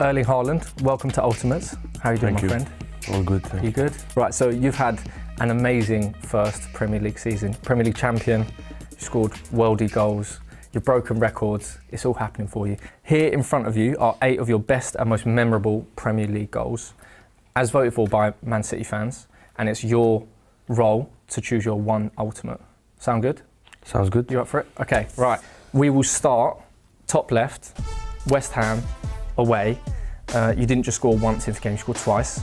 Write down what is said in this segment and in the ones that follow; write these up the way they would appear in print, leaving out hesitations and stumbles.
Erling Haaland, welcome to Ultimates. How are you doing, my friend? All good, thank you. You good? Right, so you've had an amazing first Premier League season. Premier League champion, you scored worldy goals, you've broken records, it's all happening for you. Here in front of you are 8 of your best and most memorable Premier League goals, as voted for by Man City fans, and it's your role to choose your one ultimate. Sound good? Sounds good. You up for it? Okay, right. We will start top left, West Ham, away. You didn't just score once in the game, you scored twice.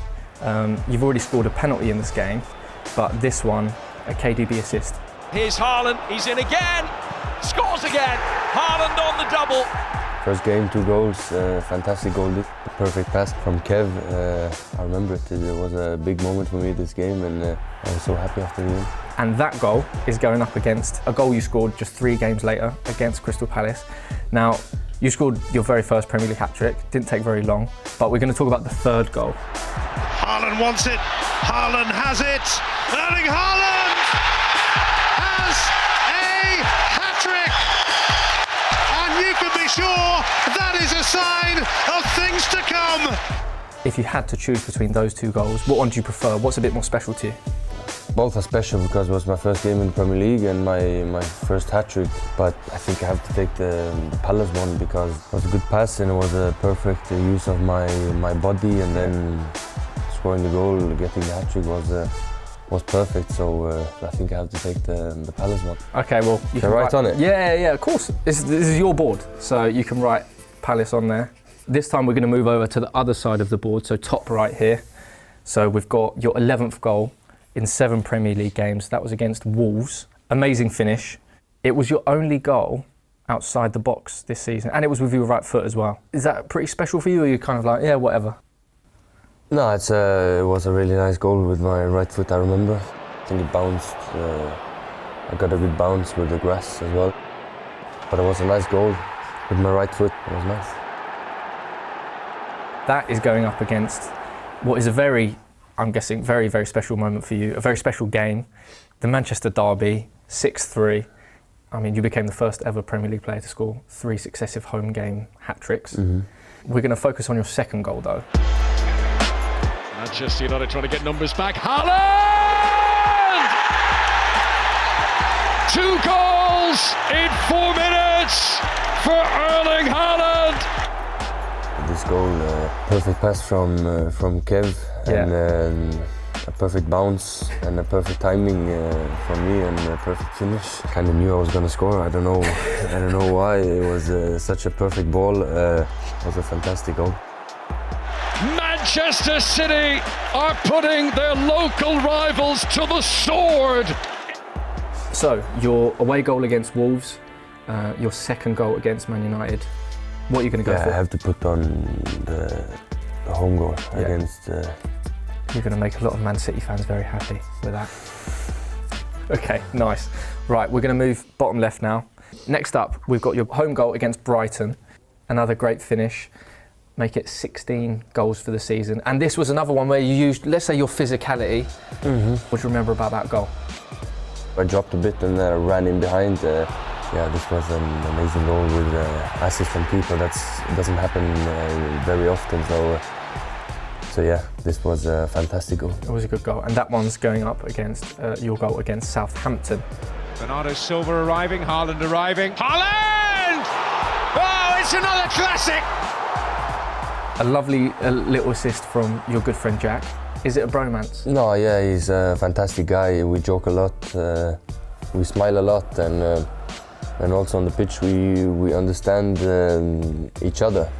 You've already scored a penalty in this game, but this one, a KDB assist. Here's Haaland, he's in again, scores again, Haaland on the double. First game, 2 goals, fantastic goal, perfect pass from Kev. I remember it was a big moment for me this game, and I was so happy after the game. And that goal is going up against a goal you scored just 3 games later against Crystal Palace. Now, you scored your very first Premier League hat-trick, didn't take very long, but we're going to talk about the third goal. Haaland wants it, Haaland has it, Erling Haaland has a hat-trick! And you can be sure that is a sign of things to come. If you had to choose between those 2 goals, what one do you prefer? What's a bit more special to you? Both are special because it was my first game in the Premier League and my first hat-trick, but I think I have to take the Palace one because it was a good pass and it was a perfect use of my body, and then scoring the goal, getting the hat-trick was perfect, so I think I have to take the Palace one. Okay, well, you can write on it? Yeah, of course. This is your board, so you can write Palace on there. This time we're going to move over to the other side of the board, so top right here. So we've got your 11th goal in 7 Premier League games. That was against Wolves. Amazing finish. It was your only goal outside the box this season, and it was with your right foot as well. Is that pretty special for you, or are you kind of like, yeah, whatever? No, it was a really nice goal with my right foot, I remember. I think it bounced. I got a good bounce with the grass as well. But it was a nice goal with my right foot. It was nice. That is going up against what is a very, I'm guessing, very, very special moment for you, a very special game. The Manchester derby, 6-3. I mean, you became the first ever Premier League player to score 3 successive home game hat-tricks. Mm-hmm. We're going to focus on your second goal, though. Manchester United trying to get numbers back. Haaland! 2 goals in 4 minutes for Erling Haaland! This goal, perfect pass from Kev, and a perfect bounce and a perfect timing from me and a perfect finish. Kind of knew I was going to score. I don't know why. It was such a perfect ball. It was a fantastic goal. Manchester City are putting their local rivals to the sword. So, your away goal against Wolves, your second goal against Man United. What are you going to go for? I have to put on the home goal against... You're going to make a lot of Man City fans very happy with that. Okay, nice. Right, we're going to move bottom left now. Next up, we've got your home goal against Brighton. Another great finish. Make it 16 goals for the season. And this was another one where you used, let's say, your physicality. Mm-hmm. What do you remember about that goal? I dropped a bit and ran in behind. This was an amazing goal with assist from keeper. It doesn't happen very often. So yeah, this was a fantastic goal. It was a good goal, and that one's going up against your goal against Southampton. Bernardo Silva arriving, Haaland arriving. Haaland! Oh, it's another classic! A lovely little assist from your good friend Jack. Is it a bromance? No, yeah, he's a fantastic guy. We joke a lot, we smile a lot, and also on the pitch we understand each other.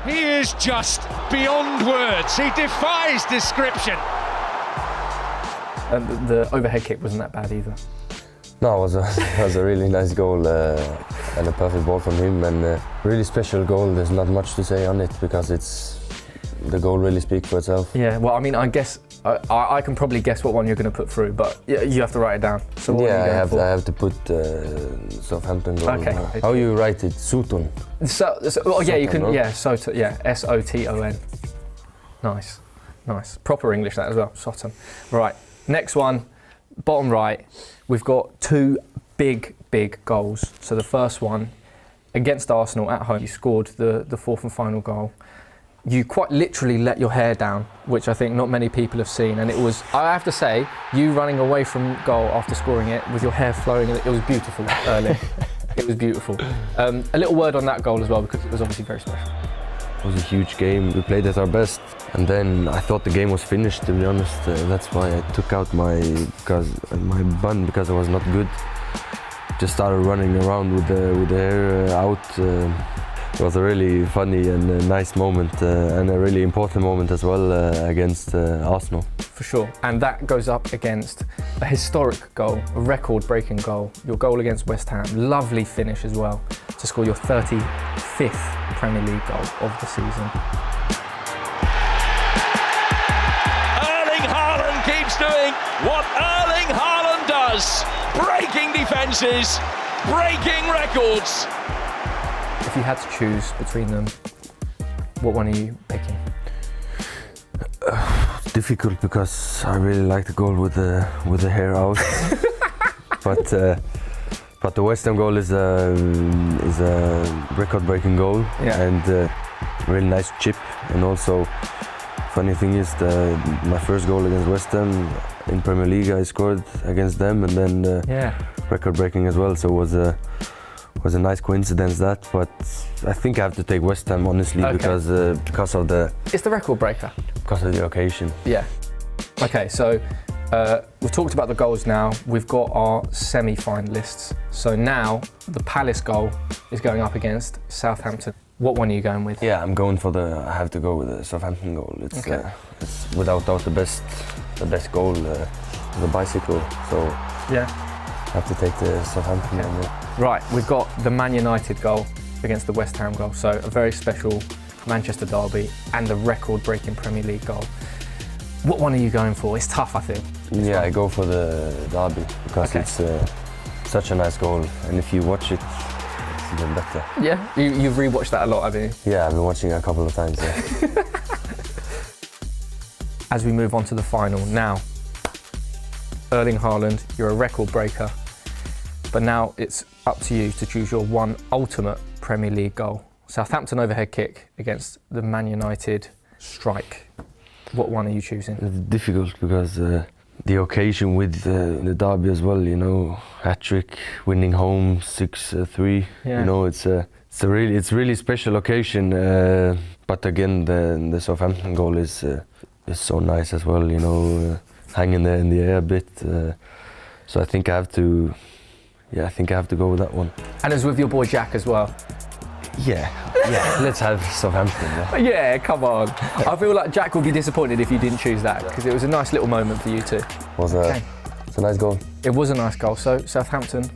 He is just beyond words. He defies description. And the overhead kick wasn't that bad either. No, it was a really nice goal and a perfect ball from him, and a really special goal. There's not much to say on it because the goal really speaks for itself. Yeah, well, I mean, I guess I can probably guess what one you're going to put through, but you have to write it down. So what I have to put Southampton goal. Okay. How you write it? Sutton. You can. No? Yeah, Soton. Yeah, Soton. Nice. Proper English that as well. Soton. Right. Next one, bottom right. We've got 2 big goals. So the first one against Arsenal at home, you scored the 4th and final goal. you quite literally let your hair down, which I think not many people have seen. And it was, I have to say, you running away from goal after scoring it with your hair flowing, it was beautiful, Erling. It was beautiful. A little word on that goal as well, because it was obviously very special. It was a huge game. We played at our best, and then I thought the game was finished. To be honest, that's why I took out my bun because I was not good. Just started running around with the hair out. It was a really funny and a nice moment, and a really important moment as well against Arsenal. For sure, and that goes up against a historic goal, a record-breaking goal. Your goal against West Ham, lovely finish as well, to score your 35th Premier League goal of the season. Erling Haaland keeps doing what Erling Haaland does, breaking defences, breaking records. If you had to choose between them, what one are you picking? Difficult because I really like the goal with the hair out, but the West Ham goal is a record-breaking goal, yeah. And really nice chip. And also, funny thing is my first goal against West Ham in Premier League I scored against them, and then record-breaking as well. So it was a nice coincidence that, but I think I have to take West Ham honestly, okay. because of the. It's the record breaker. Because of the occasion. Yeah. Okay, so we've talked about the goals now. We've got our semi-finalists. So now the Palace goal is going up against Southampton. What one are you going with? Yeah, I'm going for I have to go with the Southampton goal. It's without doubt the best goal, the bicycle. So yeah, I have to take the Southampton one. Yeah. Right, we've got the Man United goal against the West Ham goal. So a very special Manchester derby and the record-breaking Premier League goal. What one are you going for? It's tough, I think. Yeah, I go for the derby because it's such a nice goal, and if you watch it, it's even better. Yeah, you've rewatched that a lot, haven't you? Yeah, I've been watching it a couple of times. Yeah. As we move on to the final now, Erling Haaland, you're a record breaker, but now it's up to you to choose your one ultimate Premier League goal. Southampton overhead kick against the Man United strike. What one are you choosing? It's difficult because the occasion with the derby as well, you know, hat-trick, winning home 6-3, yeah. You know, it's a really special occasion. But again, the Southampton goal is so nice as well, you know, hanging there in the air a bit. So I think I have to go with that one. And it's with your boy Jack as well. Yeah, let's have Southampton. Yeah, come on. I feel like Jack would be disappointed if you didn't choose that, because it was a nice little moment for you two. It's a nice goal. It was a nice goal. So Southampton,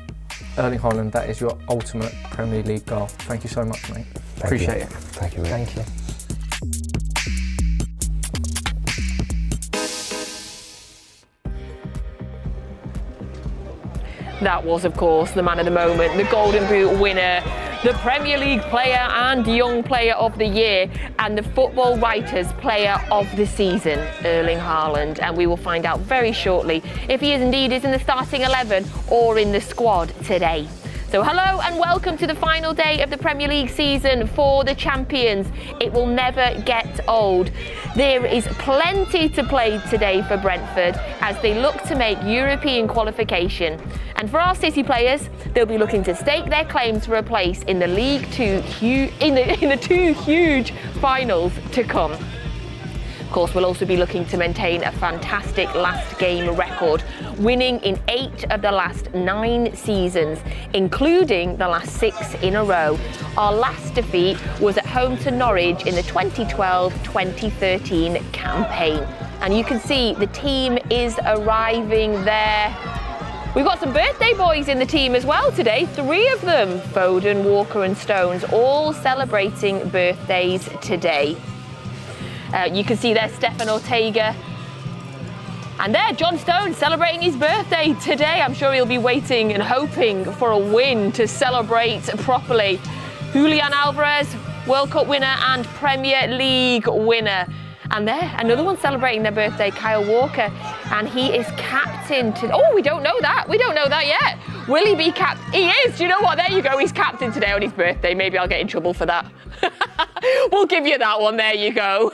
Erling Haaland, that is your ultimate Premier League goal. Thank you so much, mate. Appreciate it. Thank you, mate. Thank you. That was, of course, the man of the moment, the Golden Boot winner, the Premier League player and Young Player of the Year, and the Football Writers Player of the Season, Erling Haaland. And we will find out very shortly if he is in the starting 11 or in the squad today. So hello and welcome to the final day of the Premier League season for the champions. It will never get old. There is plenty to play today for Brentford as they look to make European qualification. And for our City players, they'll be looking to stake their claim to a place in the League Two in the two huge finals to come. Of course, we'll also be looking to maintain a fantastic last game record, winning in 8 of the last 9 seasons, including the last 6 in a row. Our last defeat was at home to Norwich in the 2012-2013 campaign. And you can see the team is arriving there. We've got some birthday boys in the team as well today, 3 of them, Foden, Walker and Stones, all celebrating birthdays today. You can see there Stefan Ortega. And there, John Stones celebrating his birthday today. I'm sure he'll be waiting and hoping for a win to celebrate properly. Julian Alvarez, World Cup winner and Premier League winner. And there, another one celebrating their birthday, Kyle Walker, and he is captain to... Oh, we don't know that. We don't know that yet. Will he be captain? He is. Do you know what? There you go. He's captain today on his birthday. Maybe I'll get in trouble for that. We'll give you that one. There you go.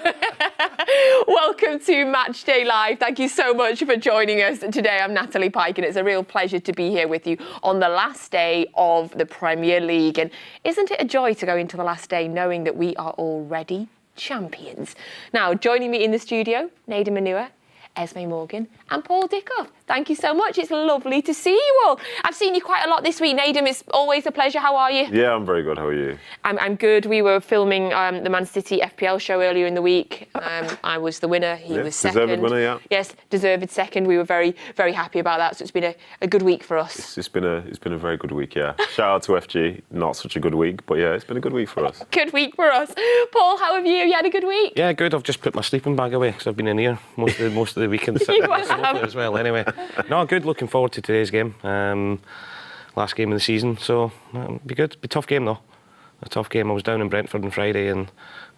Welcome to Matchday Live. Thank you so much for joining us today. I'm Natalie Pike, and it's a real pleasure to be here with you on the last day of the Premier League. And isn't it a joy to go into the last day knowing that we are already champions? Now, joining me in the studio, Nedum Onuoha, Esme Morgan and Paul Dickov. Thank you so much. It's lovely to see you all. I've seen you quite a lot this week, Nedum. It's always a pleasure. How are you? Yeah, I'm very good. How are you? I'm good. We were filming the Man City FPL show earlier in the week. I was the winner. He was second. Deserved winner, yeah. Yes, deserved second. We were very, very happy about that. So it's been a good week for us. It's been a very good week, yeah. Shout out to FG. Not such a good week, but yeah, it's been a good week for us. Good week for us. Paul, how have you? Have you had a good week? Yeah, good. I've just put my sleeping bag away because I've been in here most of the weekend as well. Anyway, no, good. Looking forward to today's game. Last game of the season, so it'll be good. Be a tough game though. A tough game. I was down in Brentford on Friday and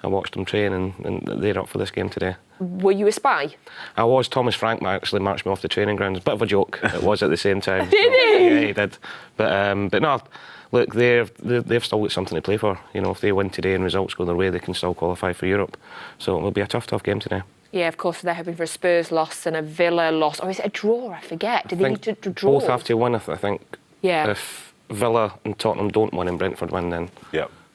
I watched them train, and they're up for this game today. Were you a spy? I was. Thomas Frank actually marched me off the training ground. It's a bit of a joke. It was at the same time. Did he? Yeah, he did. But no. Look, they've still got something to play for. You know, if they win today and results go their way, they can still qualify for Europe. So it'll be a tough game today. Yeah, of course, they're hoping for a Spurs loss and a Villa loss. Or is it a draw? I forget. Do they need to draw? Both have to win, I think. Yeah. If Villa and Tottenham don't win and Brentford win, then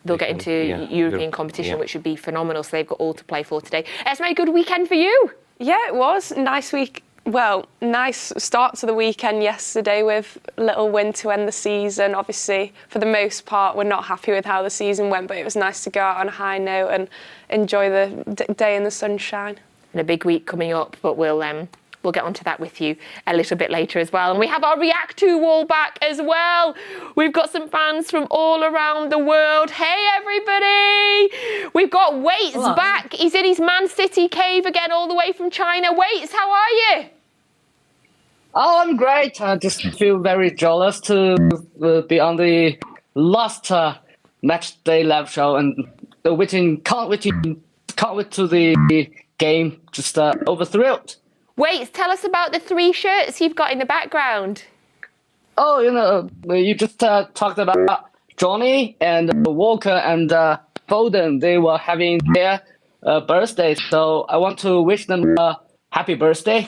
they'll get into European competition, yeah. which would be phenomenal. So they've got all to play for today. Esme, good weekend for you. Yeah, it was. Nice week. Well, nice start to the weekend yesterday with a little win to end the season. Obviously, for the most part, we're not happy with how the season went, but it was nice to go out on a high note and enjoy the day in the sunshine. And a big week coming up, but we'll get onto that with you a little bit later as well. And we have our React To wall back as well. We've got some fans from all around the world. Hey, everybody! We've got Waits back. He's in his Man City cave again, all the way from China. Waits, how are you? Oh, I'm great. I just feel very jealous to be on the last match day live show and can't wait to the game. Just overthrilled. Waits, tell us about the 3 shirts you've got in the background. Oh, you just talked about Johnny and Walker and Foden. They were having their birthday, so I want to wish them a happy birthday.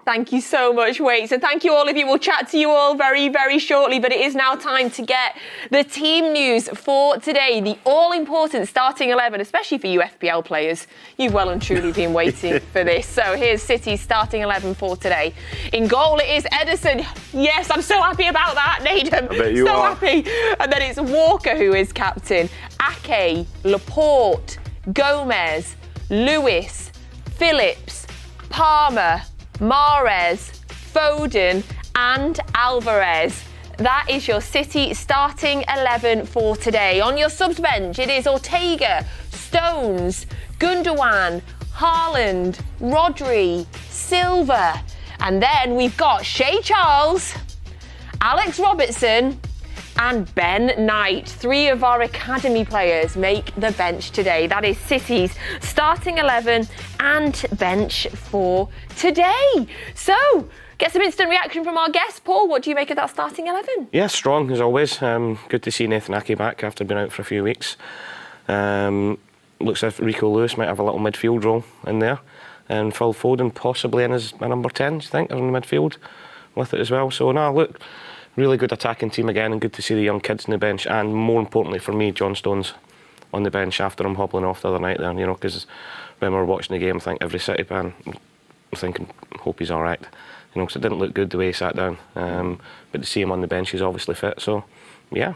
Thank you so much, Waits, and thank you all of you. We'll chat to you all very, very shortly, but it is now time to get the team news for today, the all-important starting 11, especially for you FPL players. You've well and truly been waiting for this. So here's City's starting 11 for today. In goal, it is Ederson. Yes, I'm so happy about that, Nedum. I bet you so are. happy. And then it's Walker who is captain. Ake, Laporte, Gomez, Lewis, Phillips, Palmer, Mahrez, Foden and Alvarez. That is your City starting 11 for today. On your subs bench, it is Ortega, Stones, Gundogan, Haaland, Rodri, Silva. And then we've got Shea Charles, Alex Robertson and Ben Knight. 3 of our academy players make the bench today. That is City's starting 11 and bench for today. So, get some instant reaction from our guest. Paul, what do you make of that starting 11? Yeah, strong as always. Good to see Nathan Ake back after being out for a few weeks. Looks as if Rico Lewis might have a little midfield role in there. And Phil Foden possibly in as a number 10, do you think, in the midfield with it as well. So, no, look, really good attacking team again, and good to see the young kids on the bench, and more importantly for me, John Stones on the bench after him hobbling off the other night there, because when we were watching the game, I think every City fan, I'm thinking, hope he's all right, because it didn't look good the way he sat down, but to see him on the bench, he's obviously fit, so yeah,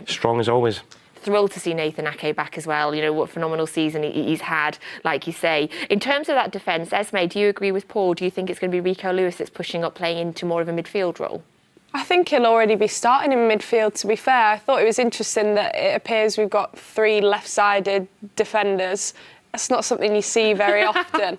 strong as always. Thrilled to see Nathan Ake back as well. What phenomenal season he's had, like you say. In terms of that defence, Esme, do you agree with Paul? Do you think it's going to be Rico Lewis that's pushing up, playing into more of a midfield role? I think he'll already be starting in midfield, to be fair. I thought it was interesting that it appears we've got 3 left-sided defenders. That's not something you see very often.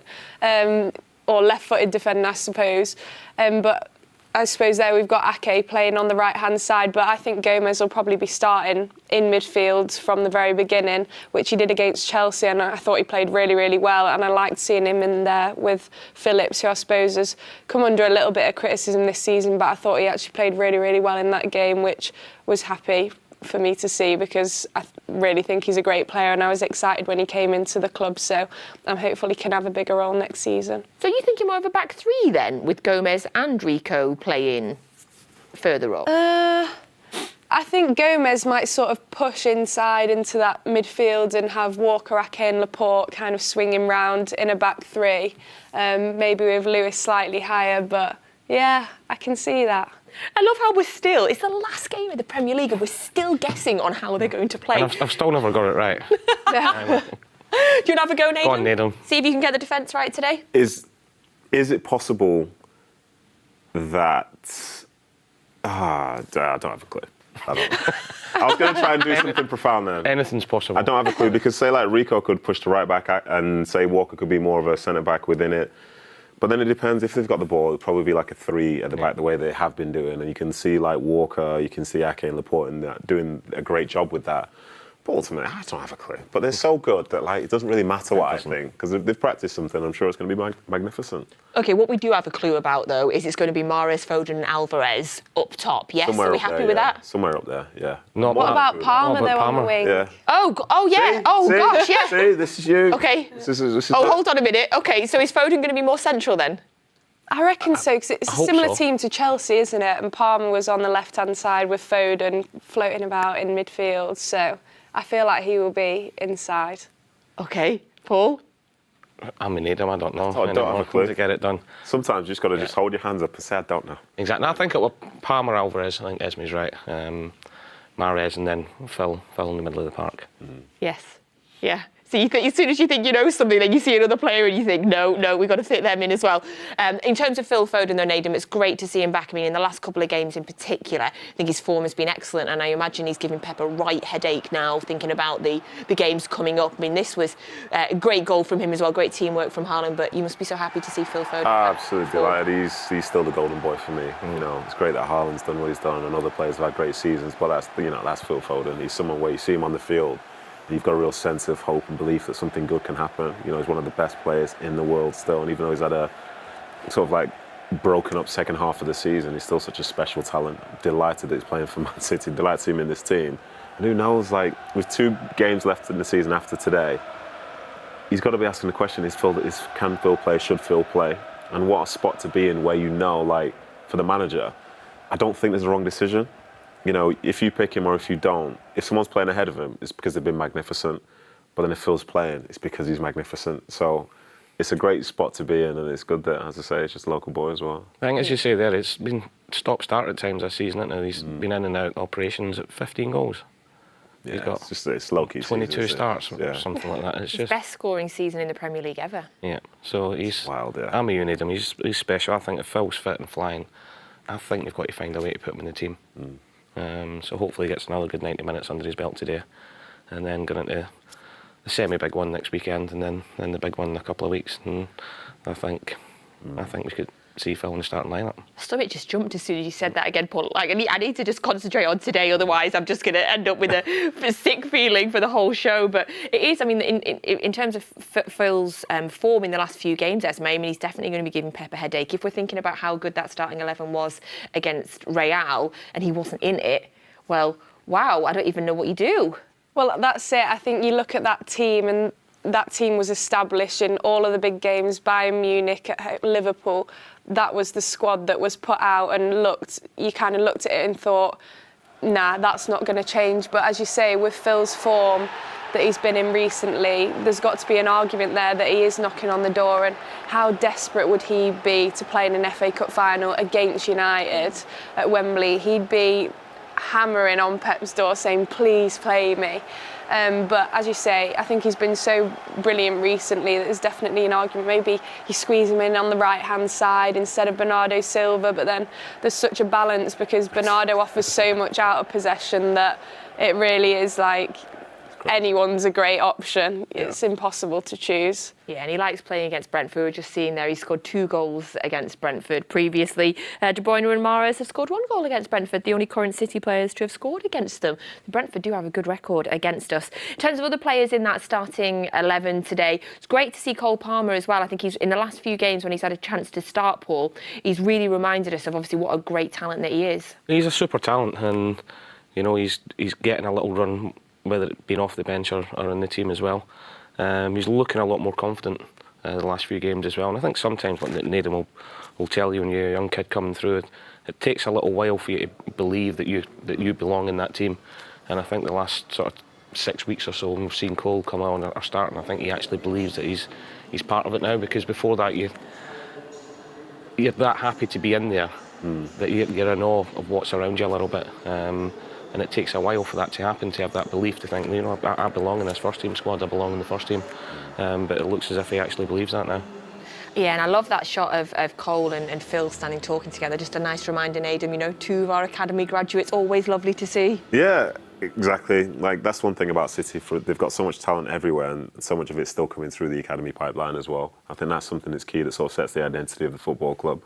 Or left-footed defender, I suppose. But I suppose there we've got Ake playing on the right-hand side, but I think Gomez will probably be starting in midfield from the very beginning, which he did against Chelsea, and I thought he played really, really well, and I liked seeing him in there with Phillips, who I suppose has come under a little bit of criticism this season, but I thought he actually played really, really well in that game, which was happy for me to see because I really think he's a great player and I was excited when he came into the club, so I'm hopeful he can have a bigger role next season. So you thinking more of a back three then, with Gomez and Rico playing further up? I think Gomez might sort of push inside into that midfield and have Walker, Ake and Laporte kind of swinging round in a back three, maybe with Lewis slightly higher, but yeah, I can see that. I love how it's the last game of the Premier League and we're still guessing on how they're going to play. And I've still never got it right. Do you want to have a go, Nedum? Go on, Nedum. See if you can get the defence right today. Is it possible that... I don't have a clue. I don't know. I was going to try and do something profound there. Anything's possible. I don't have a clue because, say, like Rico could push to right back and, say, Walker could be more of a centre-back within it. But then it depends. If they've got the ball, it'll probably be like a 3 at the back, the way they have been doing. And you can see like Walker, you can see Ake and Laporte doing a great job with that. But ultimately, I don't have a clue. But they're so good that like it doesn't really matter what I think because if they've practiced something, I'm sure it's going to be magnificent. OK, what we do have a clue about, though, is it's going to be Mahrez, Foden and Alvarez up top. Yes, Somewhere are we up happy there, with yeah. that? Somewhere up there, yeah. What about Palmer, though, on the wing? Yeah. Oh yeah. Gosh, yeah. See, this is you. OK. This is hold on a minute. OK, so is Foden going to be more central then? I reckon so, because it's a similar team to Chelsea, isn't it? And Palmer was on the left-hand side with Foden floating about in midfield, so I feel like he will be inside. OK, Paul? I'm in Nedum, I don't know. I don't have a clue. To get it done. Sometimes you just got to just hold your hands up and say, I don't know. Exactly. I think it was Palmer, Alvarez. I think Esme's right. Mahrez and then Phil in the middle of the park. Yes. Yeah. So you think, as soon as you think you know something, then you see another player and you think, no, we've got to fit them in as well. In terms of Phil Foden, though, Nedum, it's great to see him back. I mean, in the last couple of games in particular, I think his form has been excellent, and I imagine he's giving Pep a right headache now, thinking about the games coming up. I mean, this was a great goal from him as well, great teamwork from Haaland, but you must be so happy to see Phil Foden. Absolutely delighted. He's still the golden boy for me. You know, it's great that Haaland's done what he's done, and other players have had great seasons, but that's Phil Foden. He's someone where you see him on the field, you've got a real sense of hope and belief that something good can happen. You know, he's one of the best players in the world still, and even though he's had a sort of like broken up second half of the season, he's still such a special talent. Delighted that he's playing for Man City, delighted to see him in this team. And who knows, like, with 2 games left in the season after today, he's got to be asking the question, can Phil play, should Phil play? And what a spot to be in where you know, like, for the manager, I don't think there's a wrong decision. You know, if you pick him or if you don't, if someone's playing ahead of him, it's because they've been magnificent. But then if Phil's playing, it's because he's magnificent. So it's a great spot to be in, and it's good that, as I say, it's just a local boy as well. I think, as you say there, it's been stop-start at times this season, isn't it? He's been in and out operations at 15 goals. Yeah, he's got it's low-key 22 season, starts or something like that. It's His just best scoring season in the Premier League ever. Yeah, so he's wild, yeah. I'm a unit him. He's special. I think if Phil's fit and flying, I think they've got to find a way to put him in the team. So hopefully he gets another good 90 minutes under his belt today, and then go into the semi-big one next weekend, and then the big one in a couple of weeks. And I think we could see Phil in the starting lineup. Stomach just jumped as soon as you said that again, Paul. Like, I need to just concentrate on today, otherwise I'm just going to end up with a sick feeling for the whole show. But it is, I mean, in terms of Phil's form in the last few games, Esme, I mean, he's definitely going to be giving Pep a headache. If we're thinking about how good that starting 11 was against Real and he wasn't in it, well, wow, I don't even know what you do. Well, that's it. I think you look at that team, and that team was established in all of the big games, Bayern Munich, at Liverpool. That was the squad that was put out, and you kind of looked at it and thought, nah, that's not going to change. But as you say, with Phil's form that he's been in recently, there's got to be an argument there that he is knocking on the door, and how desperate would he be to play in an FA Cup final against United at Wembley? He'd be hammering on Pep's door saying, please play me. But as you say, I think he's been so brilliant recently that there's definitely an argument. Maybe you squeeze him in on the right-hand side instead of Bernardo Silva, but then there's such a balance because Bernardo offers so much out of possession that it really is like anyone's a great option. It's impossible to choose. Yeah, and he likes playing against Brentford. We're just seeing there, he scored 2 goals against Brentford previously. De Bruyne and Mahrez have scored 1 goal against Brentford, the only current City players to have scored against them. Brentford do have a good record against us. In terms of other players in that starting 11 today, it's great to see Cole Palmer as well. I think he's, in the last few games when he's had a chance to start, Paul, he's really reminded us of obviously what a great talent that he is. He's a super talent, and you know, he's getting a little run, whether it being off the bench or in the team as well. He's looking a lot more confident the last few games as well. And I think sometimes, like Nedum will tell you when you're a young kid coming through, it takes a little while for you to believe that you belong in that team. And I think the last sort of 6 weeks or so, when we've seen Cole come on or starting, I think he actually believes that he's part of it now. Because before that, you're that happy to be in there that you're in awe of what's around you a little bit. And it takes a while for that to happen, to have that belief, to think, you know, I belong in this first team squad, I belong in the first team. But it looks as if he actually believes that now. Yeah, and I love that shot of Cole and Phil standing talking together. Just a nice reminder, Nedum, you know, 2 of our academy graduates, always lovely to see. Yeah, exactly. Like, that's one thing about City. They've got so much talent everywhere, and so much of it's still coming through the academy pipeline as well. I think that's something that's key, that sort of sets the identity of the football club.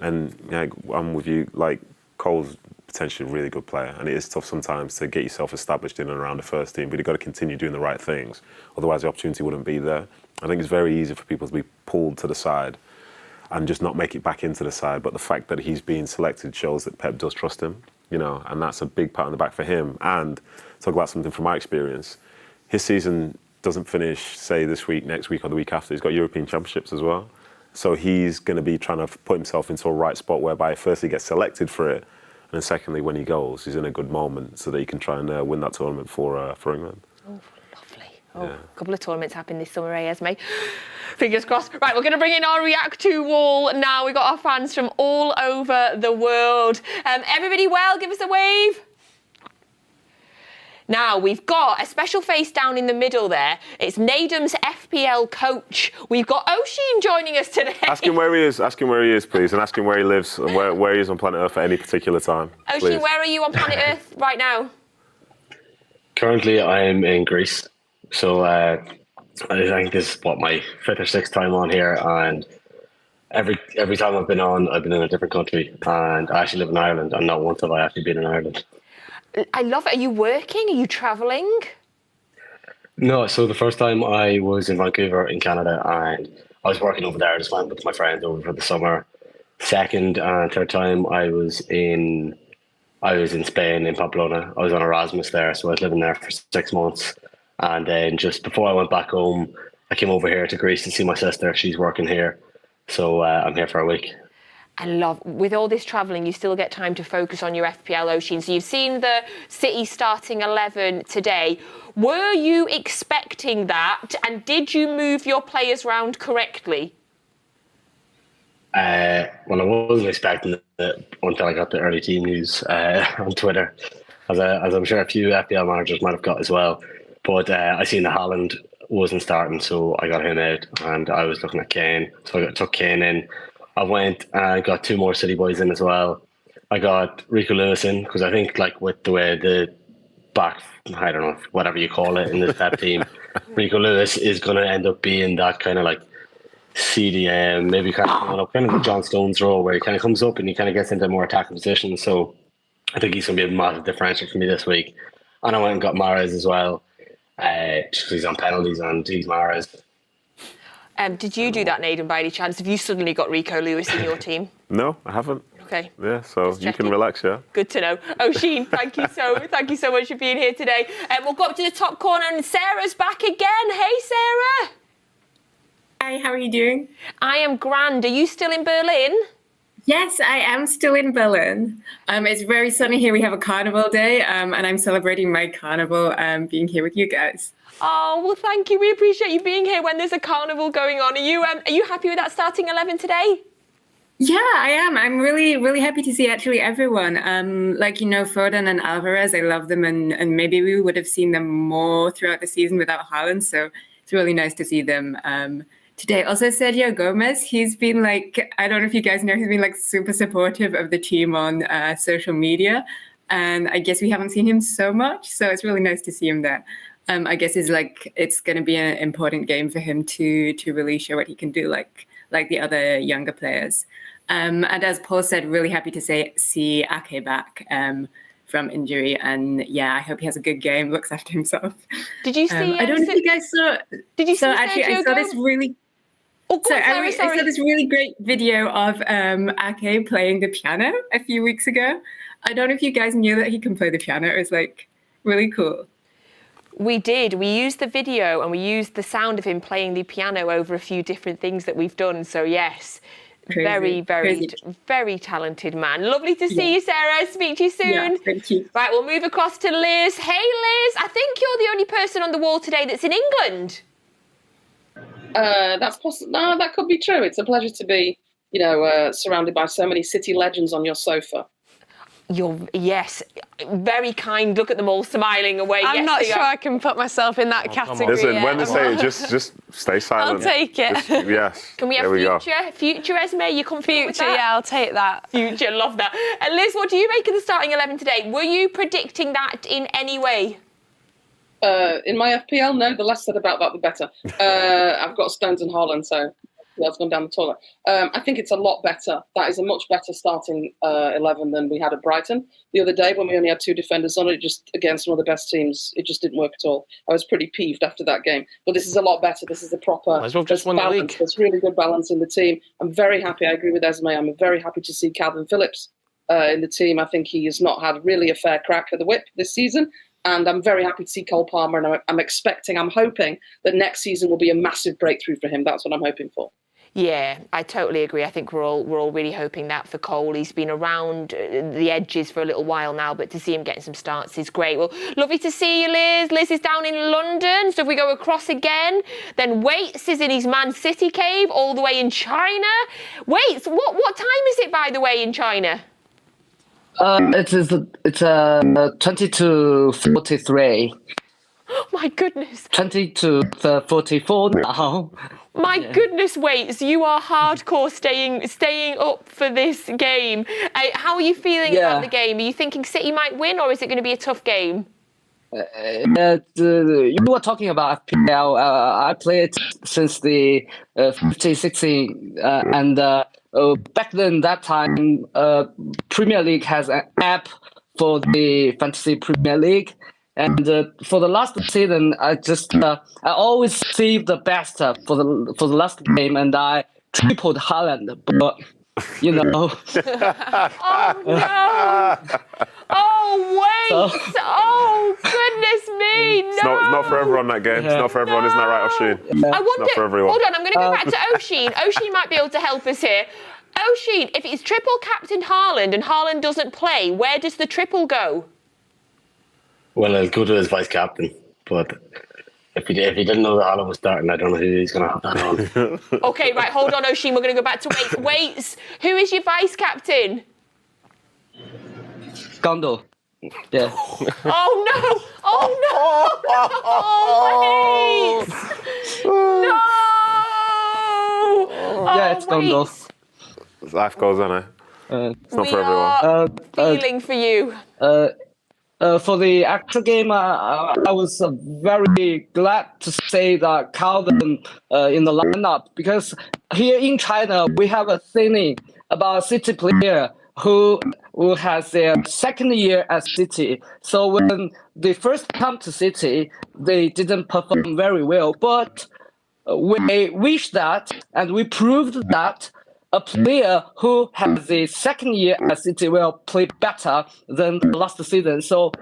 And yeah, I'm with you. Like, Cole's potentially a really good player, and it is tough sometimes to get yourself established in and around the first team, but you've got to continue doing the right things, otherwise the opportunity wouldn't be there. I think it's very easy for people to be pulled to the side and just not make it back into the side, but the fact that he's being selected shows that Pep does trust him, you know, and that's a big pat on the back for him. And talk about something from my experience, his season doesn't finish, say, this week, next week or the week after. He's got European Championships as well, so he's going to be trying to put himself into a right spot whereby first he gets selected for it, and then secondly, when he goes, he's in a good moment so that he can try and win that tournament for England. Oh, lovely. Oh, yeah. A couple of tournaments happening this summer, Esme. Fingers crossed. Right, we're going to bring in our React to wall now. We've got our fans from all over the world. Everybody well? Give us a wave. Now, we've got a special face down in the middle there. It's Nedum's FPL coach. We've got Oshin joining us today. Ask him where he is. Ask him where he is, please, and ask him where he lives and where he is on planet Earth at any particular time. Oshin, where are you on planet Earth right now? Currently, I'm in Greece. So I think this is my 5th or 6th time on here, and every time I've been on, I've been in a different country. And I actually live in Ireland, and not once have I actually been in Ireland. I love it. Are you working? Are you travelling? No, so the first time I was in Vancouver in Canada, and I was working over there. I just went with my friends over for the summer. Second and third time I was in Spain, in Pamplona. I was on Erasmus there, so I was living there for 6 months. And then just before I went back home, I came over here to Greece to see my sister. She's working here, so I'm here for a week. I love, with all this travelling, you still get time to focus on your FPL, Oshin. So you've seen the City starting 11 today. Were you expecting that? And did you move your players round correctly? Well, I wasn't expecting it until I got the early team news on Twitter, as I'm sure a few FPL managers might have got as well. But I seen that Haaland wasn't starting, so I got him out, and I was looking at Kane, so I took Kane in. I went and got 2 more City boys in as well. I got Rico Lewis in, because I think, like, with the way the back, I don't know, whatever you call it in this Pep team, Rico Lewis is going to end up being that kind of like CDM, maybe kind of the John Stones role, where he kind of comes up and he kind of gets into a more attacking position. So I think he's going to be a massive differential for me this week. And I went and got Mahrez as well, just because he's on penalties and he's Mahrez. Did you do that, Nedum, by any chance? Have you suddenly got Rico Lewis in your team? No, I haven't. Okay. Yeah, so you can relax, yeah. Good to know. Oshin, thank you so much for being here today. We'll go up to the top corner, and Sarah's back again. Hey, Sarah. Hi, how are you doing? I am grand. Are you still in Berlin? Yes, I am still in Berlin. It's very sunny here. We have a carnival day, and I'm celebrating my carnival being here with you guys. Oh, well, thank you. We appreciate you being here when there's a carnival going on. Are you happy with that starting 11 today? Yeah, I am. I'm really, really happy to see actually everyone. Foden and Alvarez, I love them, and maybe we would have seen them more throughout the season without Haaland, so it's really nice to see them today. Also, Sergio Gomez, he's been I don't know if you guys know, he's been super supportive of the team on social media, and I guess we haven't seen him so much, so it's really nice to see him there. I guess is like it's going to be an important game for him to really show what he can do, like the other younger players. And as Paul said, really happy to see Ake back from injury, and yeah, I hope he has a good game, looks after himself. Did you see? I don't know if you guys saw. Did you see? Actually, I saw this really. Sorry. I saw this really great video of Ake playing the piano a few weeks ago. I don't know if you guys knew that he can play the piano. It was like really cool. We did. We used the video and we used the sound of him playing the piano over a few different things that we've done. So yes, very talented man. Lovely to see you, Sarah. Speak to you soon. Yeah, thank you. Right, we'll move across to Liz. Hey, Liz. I think you're the only person on the wall today that's in England. That's possible. No, that could be true. It's a pleasure to be, surrounded by so many City legends on your sofa. Yes, very kind. Look at them all smiling away. I'm not sure I can put myself in that category. Listen, when they say it, just stay silent. I'll take it. Yes. Can we have future Esme? You come future? Yeah, I'll take that. Future, love that. And Liz, what do you make of the starting 11 today? Were you predicting that in any way? In my FPL, no. The less said about that, the better. I've got Stones and Haaland, so that's gone down the toilet. I think it's a lot better. That is a much better starting 11 than we had at Brighton the other day when we only had 2 defenders on it, just against one of the best teams. It just didn't work at all. I was pretty peeved after that game. But this is a lot better. This is a proper balance. There's really good balance in the team. I'm very happy. I agree with Esme. I'm very happy to see Calvin Phillips in the team. I think he has not had really a fair crack at the whip this season. And I'm very happy to see Cole Palmer, and I'm hoping that next season will be a massive breakthrough for him. That's what I'm hoping for. Yeah, I totally agree. I think we're all really hoping that for Cole. He's been around the edges for a little while now, but to see him getting some starts is great. Well, lovely to see you, Liz. Liz is down in London, so if we go across again, then Waits is in his Man City cave all the way in China. Waits, what time is it, by the way, in China? It's 20 to 43. Oh, my goodness. 20 to 44 now. My goodness, Waits, you are hardcore staying up for this game. How are you feeling about the game? Are you thinking City might win, or is it going to be a tough game? You were talking about FPL. I played since the 15-16, and back then, that time, Premier League has an app for the Fantasy Premier League. And for the last season, I always saved the best for the last game, and I tripled Haaland. But you know. Oh no! Oh wait! Oh goodness me! No. It's not for everyone, that game. It's not for everyone, isn't that right, Oisin? I wonder. Not for everyone. Hold on, I'm going to go back to Oisin. Oisin might be able to help us here. Oisin, if it's triple captain Haaland and Haaland doesn't play, where does the triple go? Well, I'll go to his vice captain, but if he didn't know that Haaland was starting, I don't know who he's going to have that on. Okay, right, hold on, Oisin. We're going to go back to Waits. Waits, who is your vice captain? Gondo. Yeah. Oh no! Oh no! Waits! No! Yeah, it's Gondo. Life goes on, eh? It's not for everyone. Feeling for you. For the actual game, I was very glad to say that Calvin in the lineup, because here in China we have a thing about City player who has their second year at City. So when they first come to City, they didn't perform very well. But we wish that, and we proved that a player who has the second year at City will play better than last season. So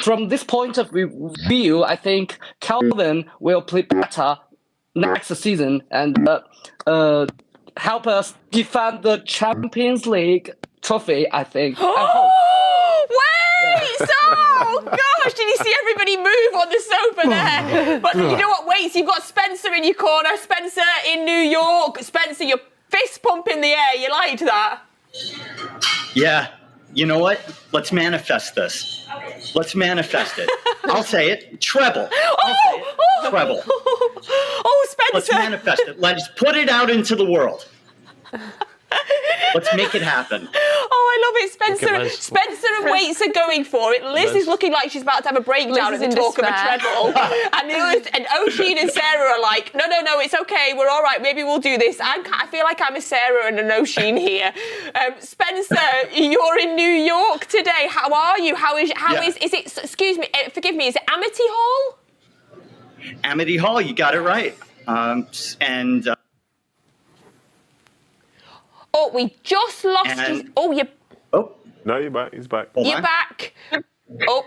from this point of view, I think Calvin will play better next season and help us defend the Champions League trophy, I think. I hope. Wait! Oh, gosh! Did you see everybody move on the sofa there? But you know what, Waits? You've got Spencer in your corner. Spencer in New York. Spencer, your fist pump in the air. You liked that? Yeah. You know what? Let's manifest this. Let's manifest it. I'll say it. Treble. I'll say it. Treble. Oh, Spencer. Let's manifest it. Let's put it out into the world. Let's make it happen. Oh, I it, Spencer. Spencer and Waits are going for it. Liz is looking like she's about to have a breakdown at the talk of a treble. And Oisin and Sarah are like, no, it's okay, we're all right, maybe we'll do this. I feel like I'm a Sarah and an Oisin here. Spencer, you're in New York today. How are you? Is it, excuse me, forgive me, is it Amity Hall? Amity Hall, you got it right. Oh, we just lost his... Oh, you... Oh. No, you're back. He's back. You're back. Oh.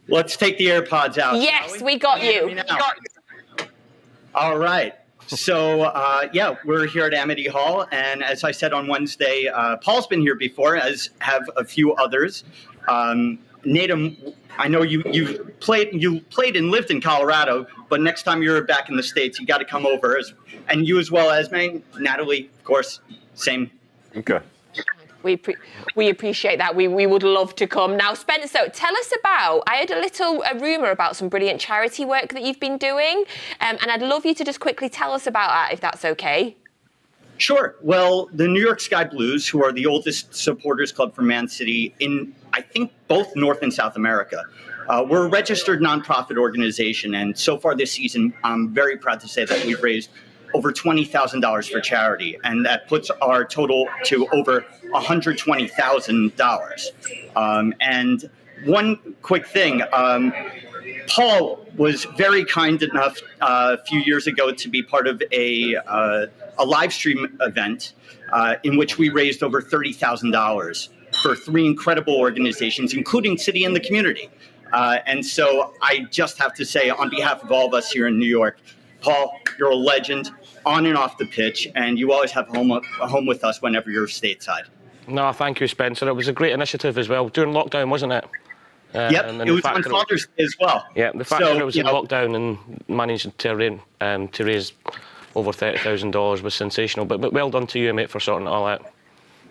Let's take the AirPods out. Yes, we got you. All right. So, we're here at Amity Hall. And as I said on Wednesday, Paul's been here before, as have a few others. Nedum, I know you played and lived in Colorado, but next time you're back in the States, you got to come over. And you as well, Esme, Natalie, of course, same. Okay. We appreciate that. We would love to come. Now, Spencer, tell us about, I heard a rumour about some brilliant charity work that you've been doing, and I'd love you to just quickly tell us about that, if that's okay. Sure. Well, the New York Sky Blues, who are the oldest supporters club for Man City in, I think, both North and South America, we're a registered nonprofit organization, and so far this season, I'm very proud to say that we've raised over $20,000 for charity, and that puts our total to over $120,000. And one quick thing, Paul was very kind enough a few years ago to be part of a live stream event in which we raised over $30,000 for 3 incredible organizations, including City and the Community. And so I just have to say, on behalf of all of us here in New York, Paul, you're a legend on and off the pitch, and you always have a home with us whenever you're stateside. No, thank you, Spencer. It was a great initiative as well. During lockdown, wasn't it? Yep, it was on Father's Day as well. Yeah, the fact that it was in lockdown and managed to raise over $30,000 was sensational. But well done to you, mate, for sorting it all out.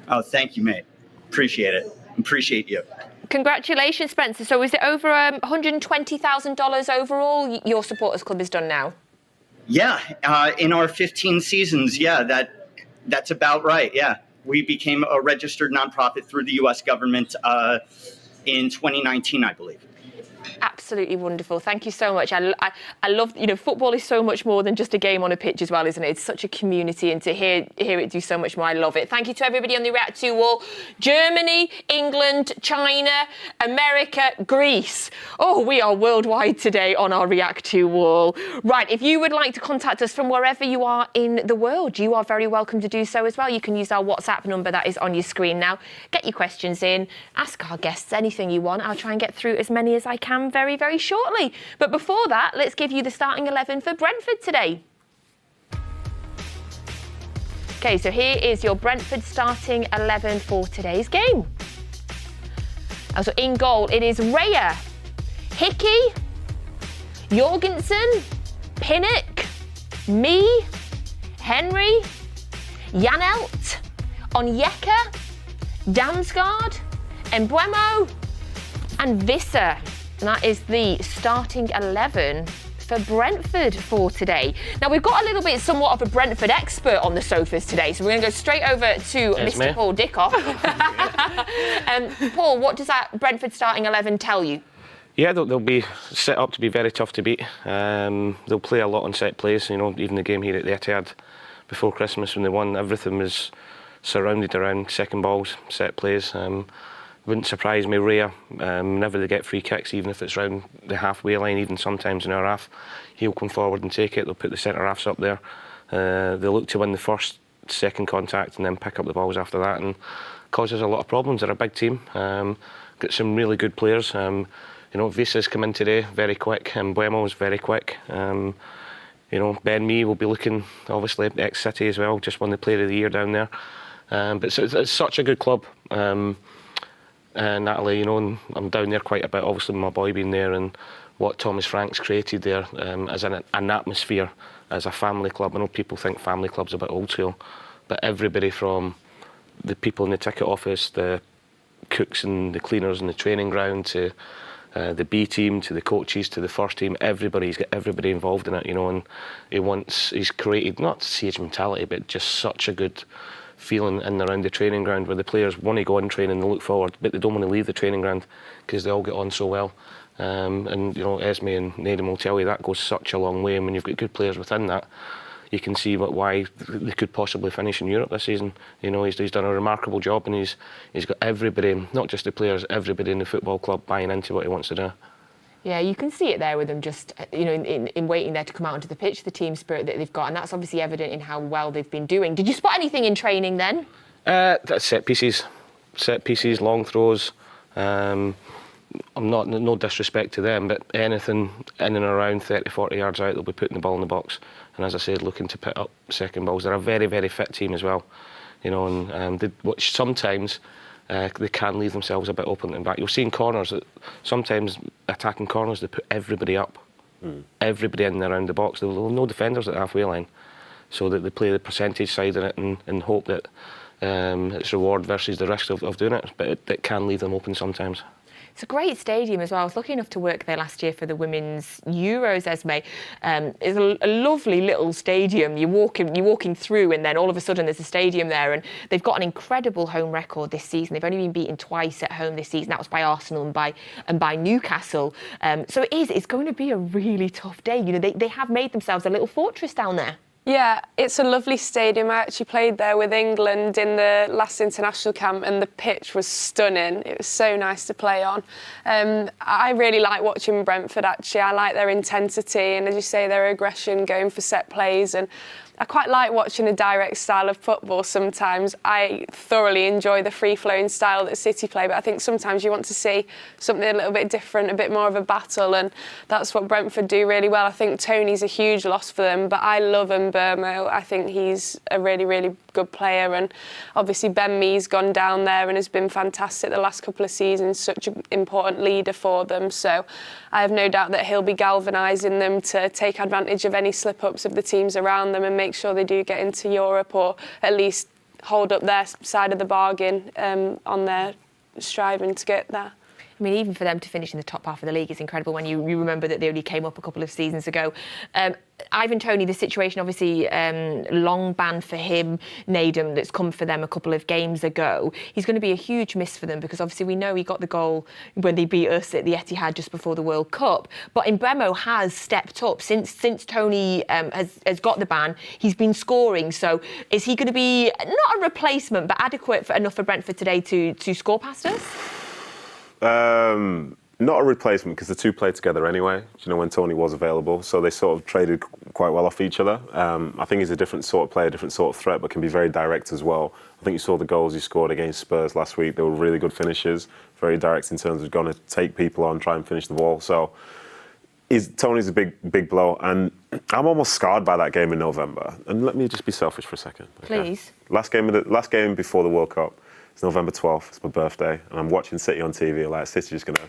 Oh, thank you, mate. Appreciate it. Appreciate you. Congratulations, Spencer. So is it over $120,000 overall your supporters club has done now? Yeah, in our 15 seasons, that's about right, yeah. We became a registered nonprofit through the U.S. government in 2019, I believe. Absolutely wonderful. Thank you so much. I love, football is so much more than just a game on a pitch as well, isn't it? It's such a community, and to hear it do so much more, I love it. Thank you to everybody on the React 2 wall. Germany, England, China, America, Greece. Oh, we are worldwide today on our React 2 wall. Right, if you would like to contact us from wherever you are in the world, you are very welcome to do so as well. You can use our WhatsApp number that is on your screen now. Get your questions in. Ask our guests anything you want. I'll try and get through as many as I can very, very shortly. But before that, let's give you the starting 11 for Brentford today. Okay, so here is your Brentford starting 11 for today's game. So in goal, it is Raya, Hickey, Jorgensen, Pinnock, me, Henry, Janelt, Onyeka, Damsgaard, Mbeumo, and Visser. And that is the starting 11 for Brentford for today. Now, we've got a little bit somewhat of a Brentford expert on the sofas today, so we're going to go straight over to Mr. Paul Dickov. Paul, what does that Brentford starting 11 tell you? Yeah, they'll be set up to be very tough to beat. They'll play a lot on set plays. Even the game here at the Etihad before Christmas when they won, everything was surrounded around second balls, set plays. Wouldn't surprise me, Raya, whenever they get free kicks, even if it's round the halfway line, even sometimes in our half, he'll come forward and take it. They'll put the centre halves up there. They'll look to win the first, second contact and then pick up the balls after that, and causes a lot of problems. They're a big team. Got some really good players. Visa's come in today, very quick, and Mbeumo's very quick. Ben Mee will be looking, obviously, ex-City as well, just won the Player of the Year down there. But it's such a good club. Natalie, and I'm down there quite a bit, obviously my boy being there, and what Thomas Frank's created there as an atmosphere, as a family club. I know people think family club's a bit old school, but everybody from the people in the ticket office, the cooks and the cleaners in the training ground, to the B team, to the coaches, to the first team, he's got everybody involved in it, and he's created not siege mentality, but just such a good feeling in and around the training ground where the players want to go in training and look forward, but they don't want to leave the training ground because they all get on so well. And you know, Esme and Nedum will tell you that goes such a long way. And when you've got good players within that, you can see why they could possibly finish in Europe this season. You know, he's done a remarkable job, and he's got everybody, not just the players, everybody in the football club buying into what he wants to do. Yeah, you can see it there with them just, you know, in waiting there to come out onto the pitch, the team spirit that they've got, and that's obviously evident in how well they've been doing. Did you spot anything in training then? That's set pieces, long throws. I'm not, no disrespect to them, but anything in and around 30, 40 yards out, they'll be putting the ball in the box. And as I said, looking to put up second balls. They're a very, very fit team as well, you know, and which sometimes they can leave themselves a bit open and back. You'll see in corners that sometimes attacking corners, they put everybody up, everybody in and around the box. There'll no defenders at the halfway line, so that they play the percentage side in it and hope that it's reward versus the risk of doing it, but it can leave them open sometimes. It's a great stadium as well. I was lucky enough to work there last year for the Women's Euros, Esme. It's a lovely little stadium. You're walking through, and then all of a sudden there's a stadium there, and they've got an incredible home record this season. They've only been beaten twice at home this season. That was by Arsenal and by Newcastle. So it's going to be a really tough day. You know, they have made themselves a little fortress down there. Yeah, it's a lovely stadium. I actually played there with England in the last international camp, and the pitch was stunning. It was so nice to play on. I really like watching Brentford, actually. I like their intensity and, as you say, their aggression, going for set plays, and I quite like watching a direct style of football sometimes. I thoroughly enjoy the free-flowing style that City play, but I think sometimes you want to see something a little bit different, a bit more of a battle, and that's what Brentford do really well. I think Tony's a huge loss for them, but I love Mbeumo. I think he's a really, really good player, and obviously Ben Mee's gone down there and has been fantastic the last couple of seasons, such an important leader for them. So I have no doubt that he'll be galvanising them to take advantage of any slip-ups of the teams around them and make sure they do get into Europe, or at least hold up their side of the bargain on their striving to get there. I mean, even for them to finish in the top half of the league is incredible when you remember that they only came up a couple of seasons ago. Ivan Toney, the situation, obviously, long ban for him, Nedum, that's come for them a couple of games ago. He's going to be a huge miss for them because obviously we know he got the goal when they beat us at the Etihad just before the World Cup. But Mbeumo has stepped up since Toney has got the ban. He's been scoring. So is he going to be not a replacement but adequate enough for Brentford today to score past us? Not a replacement because the two played together anyway, you know, when Toney was available. So they sort of traded quite well off each other. I think he's a different sort of player, different sort of threat, but can be very direct as well. I think you saw the goals he scored against Spurs last week. They were really good finishes, very direct in terms of going to take people on, try and finish the ball. So Toney's a big blow, and I'm almost scarred by that game in November. And let me just be selfish for a second. Okay? Please. Last game before the World Cup. It's November 12th, it's my birthday, and I'm watching City on TV, like City's just going to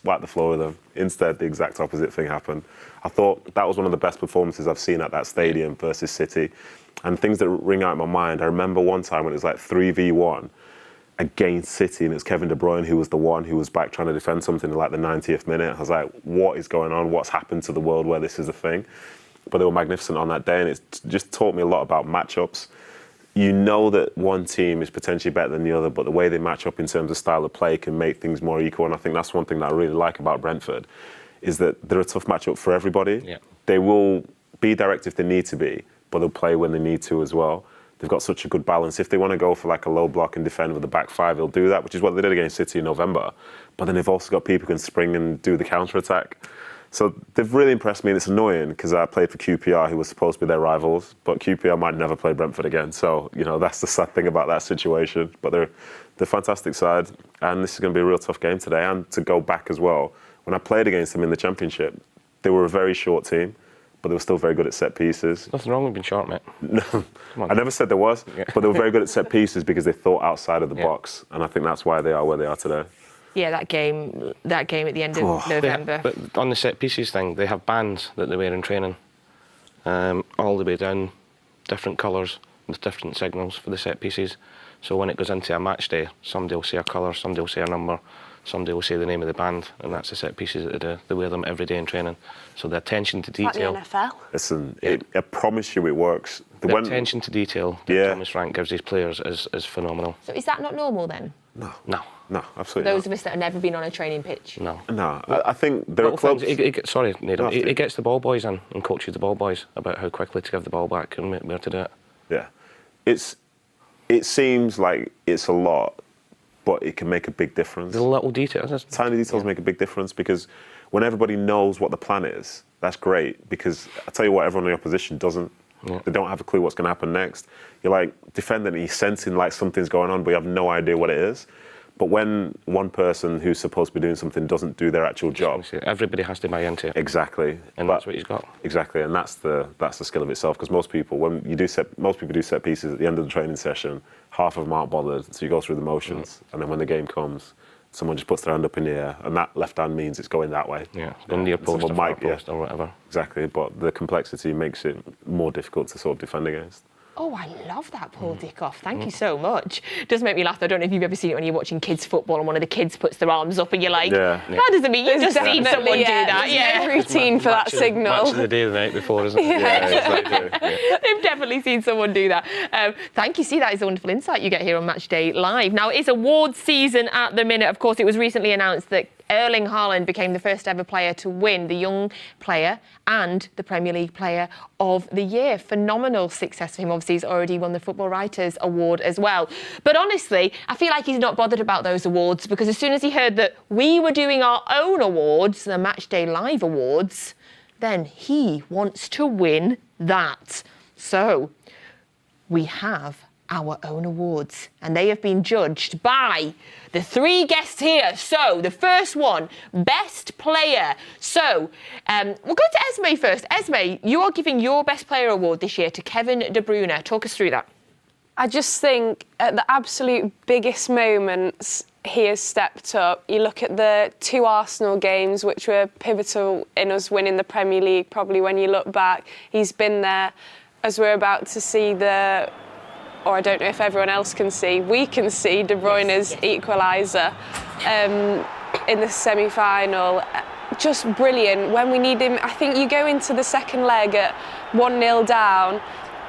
wipe the floor with them. Instead, the exact opposite thing happened. I thought that was one of the best performances I've seen at that stadium versus City. And things that ring out in my mind, I remember one time when it was like 3v1 against City, and it's Kevin De Bruyne who was the one who was back trying to defend something in like the 90th minute. I was like, what is going on? What's happened to the world where this is a thing? But they were magnificent on that day, and it just taught me a lot about matchups. You know that one team is potentially better than the other, but the way they match up in terms of style of play can make things more equal. And I think that's one thing that I really like about Brentford, is that they're a tough matchup for everybody. Yeah. They will be direct if they need to be, but they'll play when they need to as well. They've got such a good balance. If they want to go for like a low block and defend with the back five, they'll do that, which is what they did against City in November. But then they've also got people who can spring and do the counter-attack. So they've really impressed me, and it's annoying because I played for QPR, who was supposed to be their rivals, but QPR might never play Brentford again. So, you know, that's the sad thing about that situation. But they're a fantastic side, and this is going to be a real tough game today. And to go back as well, when I played against them in the Championship, they were a very short team, but they were still very good at set pieces. Nothing wrong with being short, mate. No, I never said there was, but they were very good at set pieces because they thought outside of the box, and I think that's why they are where they are today. Yeah, that game at the end of November. But on the set pieces thing, they have bands that they wear in training, all the way down, different colours with different signals for the set pieces. So when it goes into a match day, somebody will say a colour, somebody will say a number, somebody will say the name of the band, and that's the set pieces that they do. They wear them every day in training. So the attention to detail. Like the NFL. Listen, I promise you it works. The attention to detail that Thomas Frank gives his players is phenomenal. So is that not normal then? No, absolutely Those not. of us that have never been on a training pitch? No. I think there are clubs... Sorry, Nedum. He gets the ball boys in and coaches the ball boys about how quickly to give the ball back and where to do it. Yeah. It seems like it's a lot, but it can make a big difference. The little details. Tiny details make a big difference, because when everybody knows what the plan is, that's great, because I tell you what, everyone in the opposition doesn't. Yeah. They don't have a clue what's going to happen next. You're like defending, you're sensing like something's going on, but you have no idea what it is. But when one person who's supposed to be doing something doesn't do their actual job, everybody has to buy into it. Exactly, and that's what he's got. Exactly, and that's the skill of itself. Because most people do set pieces at the end of the training session. Half of them aren't bothered, so you go through the motions, and then when the game comes, someone just puts their hand up in the air, and that left hand means it's going that way. Yeah, going near post or far post or whatever. Exactly, but the complexity makes it more difficult to sort of defend against. Oh, I love that, Paul Dickov. Thank you so much. It does make me laugh. I don't know if you've ever seen it when you're watching kids football and one of the kids puts their arms up and you're like, that doesn't mean you've just seen someone do that. There's no routine for that signal. Match of the day the night before, isn't it? They've definitely seen someone do that. Thank you. See, that is a wonderful insight you get here on Matchday Live. Now, it's awards season at the minute. Of course, it was recently announced that Erling Haaland became the first ever player to win the Young Player and the Premier League Player of the Year. Phenomenal success for him. Obviously, he's already won the Football Writers Award as well. But honestly, I feel like he's not bothered about those awards, because as soon as he heard that we were doing our own awards, the Matchday Live Awards, then he wants to win that. So we have our own awards, and they have been judged by the three guests here. So the first one, Best Player. So we'll go to Esme first. Esme, you are giving your Best Player award this year to Kevin De Bruyne. Talk us through that. I just think at the absolute biggest moments, he has stepped up. You look at the 2 Arsenal games, which were pivotal in us winning the Premier League, probably when you look back. He's been there, as we're about to see or I don't know if everyone else can see, we can see De Bruyne's equaliser in the semi-final. Just brilliant. When we need him, I think you go into the second leg at 1-0 down,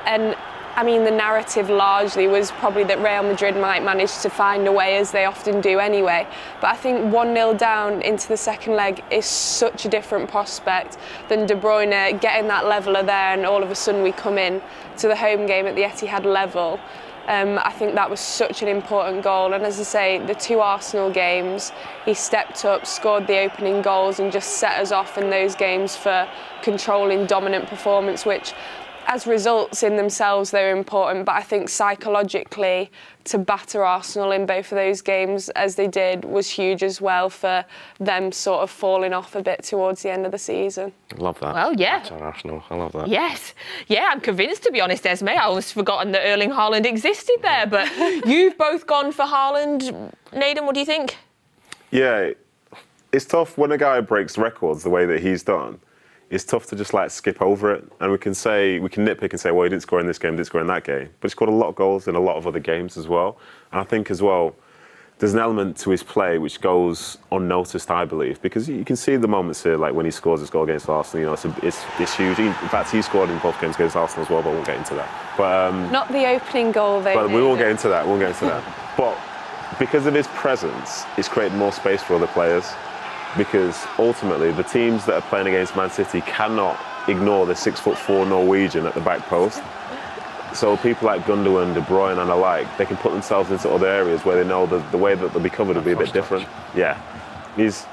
and I mean, the narrative largely was probably that Real Madrid might manage to find a way, as they often do anyway. But I think 1-0 down into the second leg is such a different prospect than De Bruyne getting that leveller there, and all of a sudden we come in to the home game at the Etihad level. I think that was such an important goal. And as I say, the 2 Arsenal games, he stepped up, scored the opening goals, and just set us off in those games for controlling dominant performance, which, as results in themselves, they're important, but I think psychologically to batter Arsenal in both of those games as they did was huge as well, for them sort of falling off a bit towards the end of the season. Love that. Well, yeah. That's our Arsenal. I love that. Yes. Yeah, I'm convinced, to be honest, Esme. I almost forgotten that Erling Haaland existed there, but you've both gone for Haaland. Nedum, what do you think? Yeah, it's tough when a guy breaks records the way that he's done. It's tough to just like skip over it, and we can nitpick and say, well, he didn't score in this game, didn't score in that game, but he scored a lot of goals in a lot of other games as well. And I think as well, there's an element to his play which goes unnoticed, I believe, because you can see the moments here, like when he scores his goal against Arsenal. You know, it's huge. In fact, he scored in both games against Arsenal as well, but we won't get into that. But not the opening goal, though. But we won't get into that. But because of his presence, it's created more space for other players. Because ultimately, the teams that are playing against Man City cannot ignore the 6'4" Norwegian at the back post. So people like Gundogan, De Bruyne and the like, they can put themselves into other areas where they know the way that they'll be covered will be a bit different. Yeah, he's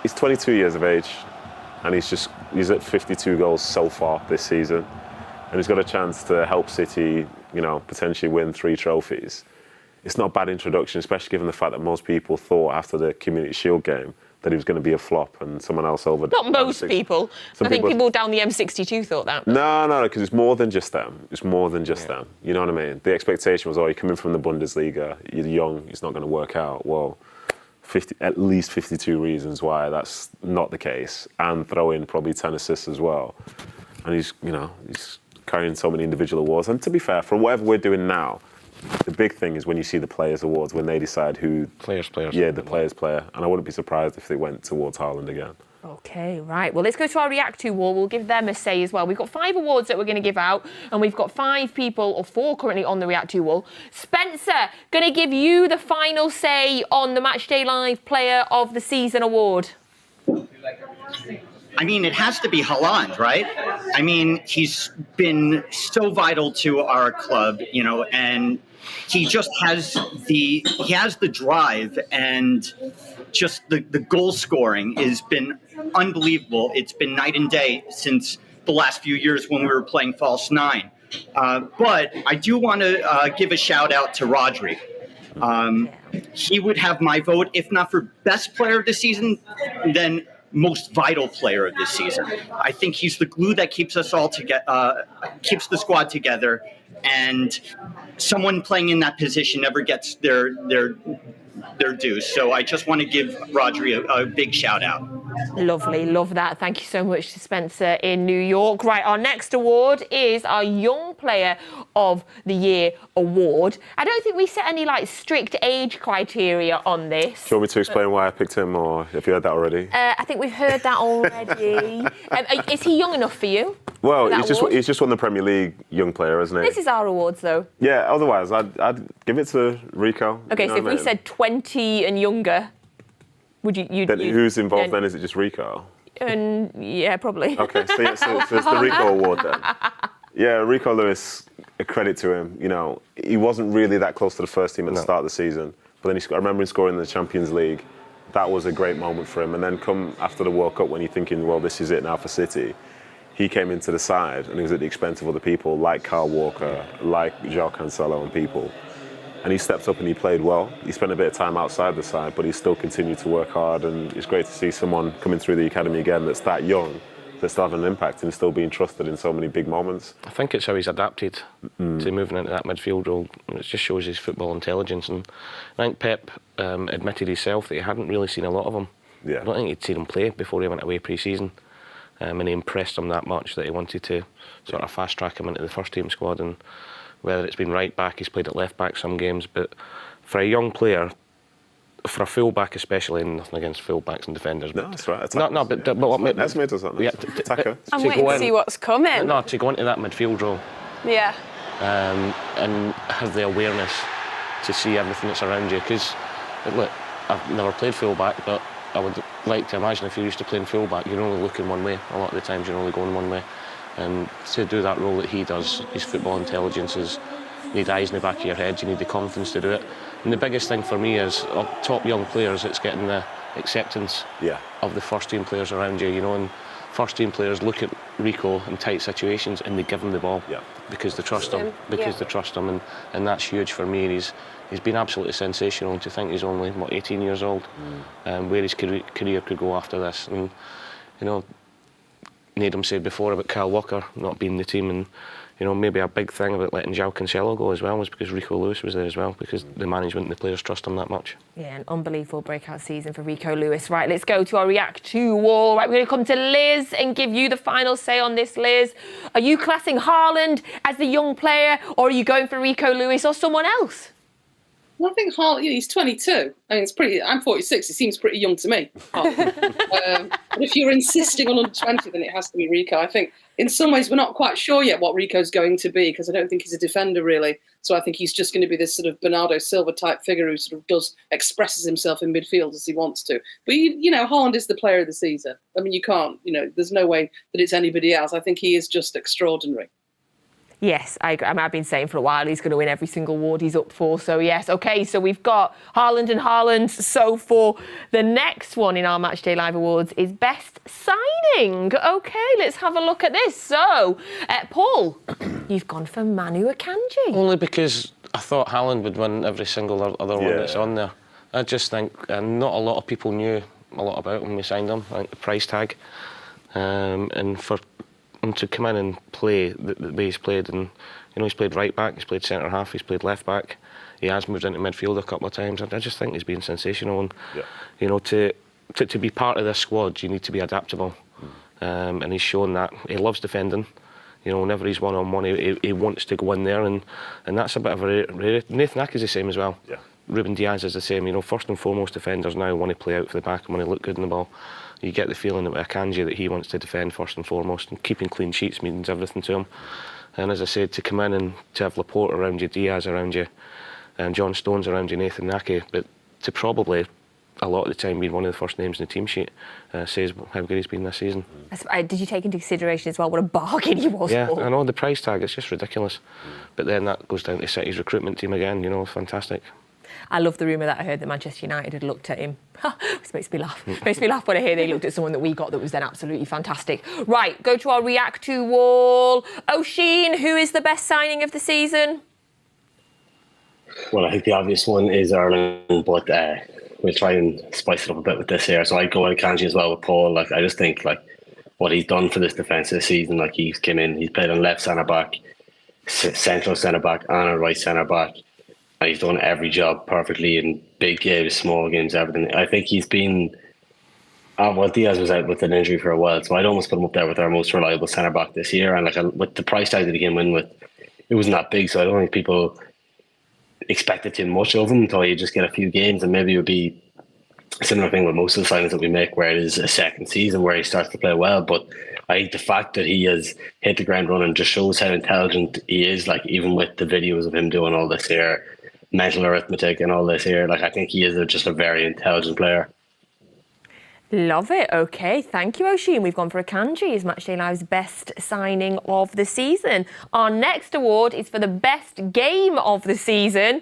22 years of age, and he's at 52 goals so far this season, and he's got a chance to help City, you know, potentially win 3 trophies. It's not a bad introduction, especially given the fact that most people thought after the Community Shield game that he was going to be a flop and someone else over. Not most people. I think people down the M62 thought that. No, because it's more than just them. It's more than just them. You know what I mean? The expectation was, oh, you're coming from the Bundesliga, you're young, it's not going to work out. Well, at least 52 reasons why that's not the case, and throw in probably 10 assists as well. And he's carrying so many individual awards. And to be fair, for whatever we're doing now, the big thing is when you see the Players Awards, when they decide who... Players. Yeah, the Players player. And I wouldn't be surprised if they went towards Haaland again. Okay, right. Well, let's go to our React To wall. We'll give them a say as well. We've got 5 awards that we're going to give out, and we've got 5 people, or 4 currently, on the React To wall. Spencer, going to give you the final say on the Matchday Live Player of the Season award. I mean, it has to be Haaland, right? I mean, he's been so vital to our club, you know, and he just has the drive, and just the goal scoring has been unbelievable. It's been night and day since the last few years when we were playing false 9. But I do want to give a shout out to Rodri. He would have my vote, if not for best player of the season, then most vital player of this season. I think he's the glue that keeps us all together, keeps the squad together, and someone playing in that position never gets their due. So I just want to give Rodri a big shout out. Lovely, love that. Thank you so much to Spencer in New York. Right, our next award is our Young Player of the Year award. I don't think we set any strict age criteria on this. Do you want me to explain why I picked him, or if you heard that already? I think we've heard that already. Is he young enough for you? Well, he's just won the Premier League Young Player, hasn't he? This is our awards, though. Yeah, otherwise, I'd give it to Rico. Okay, so if we said 20 and younger, would you... Then who's involved then? Is it just Rico? Yeah, probably. Okay, so it's the Rico award then. Yeah, Rico Lewis, a credit to him. You know, he wasn't really that close to the first team at the start of the season, but then I remember him scoring in the Champions League. That was a great moment for him. And then come after the World Cup, when you're thinking, well, this is it now for City, he came into the side and he was at the expense of other people like Kyle Walker, like João Cancelo and people. And he stepped up and he played well. He spent a bit of time outside the side, but he still continued to work hard. And it's great to see someone coming through the academy again that's that young, that's still having an impact and still being trusted in so many big moments. I think it's how he's adapted to moving into that midfield role. It just shows his football intelligence. And I think Pep admitted himself that he hadn't really seen a lot of him. Yeah. I don't think he'd seen him play before he went away pre-season. And he impressed him that much that he wanted to sort of fast-track him into the first-team squad. And whether it's been right-back, he's played at left-back some games, but for a young player, for a full-back especially, and nothing against full-backs and defenders. No, that's right. But what Esme does that. Yeah, I'm waiting to see what's coming. No, to go into that midfield role. Yeah. And have the awareness to see everything that's around you. Because, look, I've never played full-back, but I would like to imagine if you're used to playing full-back, you're only looking one way. A lot of the times you're only going one way. And to do that role that he does, his football intelligence is, you need eyes in the back of your head, you need the confidence to do it. And the biggest thing for me is, of top young players, it's getting the acceptance of the first-team players around you, you know, and first-team players look at Rico in tight situations and they give him the ball because they trust him, and that's huge for me. And he's been absolutely sensational, and to think he's only, 18 years old, where his career could go after this. And, you know, Nedum said before about Kyle Walker not being in the team, and you know, maybe a big thing about letting João Cancelo go as well was because Rico Lewis was there as well, because the management and the players trust him that much. Yeah, an unbelievable breakout season for Rico Lewis. Right, let's go to our React To wall. Right, we're going to come to Liz and give you the final say on this, Liz. Are you classing Haaland as the young player, or are you going for Rico Lewis or someone else? Well, I think Haaland, he's 22. I mean, I'm 46. He seems pretty young to me. But if you're insisting on under 20, then it has to be Rico. I think in some ways we're not quite sure yet what Rico's going to be, because I don't think he's a defender really. So I think he's just going to be this sort of Bernardo Silva type figure who sort of expresses himself in midfield as he wants to. But you know, Haaland is the player of the season. I mean, you can't, you know, there's no way that it's anybody else. I think he is just extraordinary. Yes, I agree. I've been saying for a while he's going to win every single award he's up for. So, yes. OK, so we've got Haaland and Haaland. So for the next one in our Matchday Live Awards is Best Signing. OK, let's have a look at this. So, Paul, you've gone for Manu Akanji. Only because I thought Haaland would win every single other one that's on there. I just think not a lot of people knew a lot about him when we signed him. I think the price tag. And for him to come in and play the way he's played, and you know, he's played right back, he's played centre half, he's played left back, he has moved into midfield a couple of times. I just think he's been sensational, and you know, to be part of this squad, you need to be adaptable, and he's shown that. He loves defending, You know, whenever he's one-on-one, he wants to go in there, and that's a bit of a rarity. Nathan Ake's the same as well. Yeah. Ruben Diaz is the same. You know, first and foremost, defenders now want to play out for the back and want to look good in the ball. You get the feeling that with Akanji that he wants to defend first and foremost, and keeping clean sheets means everything to him. And as I said, to come in and to have Laporte around you, Diaz around you, and John Stones around you, Nathan Ake, but to probably a lot of the time being one of the first names in the team sheet says how good he's been this season. Did you take into consideration as well what a bargain he was? Yeah, for? I know the price tag, it's just ridiculous. But then that goes down to City's recruitment team again, you know, fantastic. I love the rumour that I heard that Manchester United had looked at him. This makes me laugh. Makes me laugh when I hear they looked at someone that we got that was then absolutely fantastic. Right, go to our React to wall. O'Sheen, who is the best signing of the season? Well, I think the obvious one is Erling, but we'll try and spice it up a bit with this here. So I'd go with Kanji as well with Paul. Like, I just think like what he's done for this defence this season, like he's came in, he's played on left centre back, central centre back, and a right centre back, and he's done every job perfectly in big games, small games, everything. I think he's been. Well, Diaz was out with an injury for a while, so I'd almost put him up there with our most reliable centre back this year. And like with the price tag that he came in with, it wasn't that big, so I don't think people expected too much of him until you just get a few games, and maybe it would be a similar thing with most of the signings that we make where it is a second season where he starts to play well. But I think the fact that he has hit the ground running just shows how intelligent he is, like even with the videos of him doing all this here, mental arithmetic and all this here, like I think he is just a very intelligent player. Love it. OK, thank you, O'Sheen. We've gone for Akanji as Matchday Live's best signing of the season. Our next award is for the best game of the season.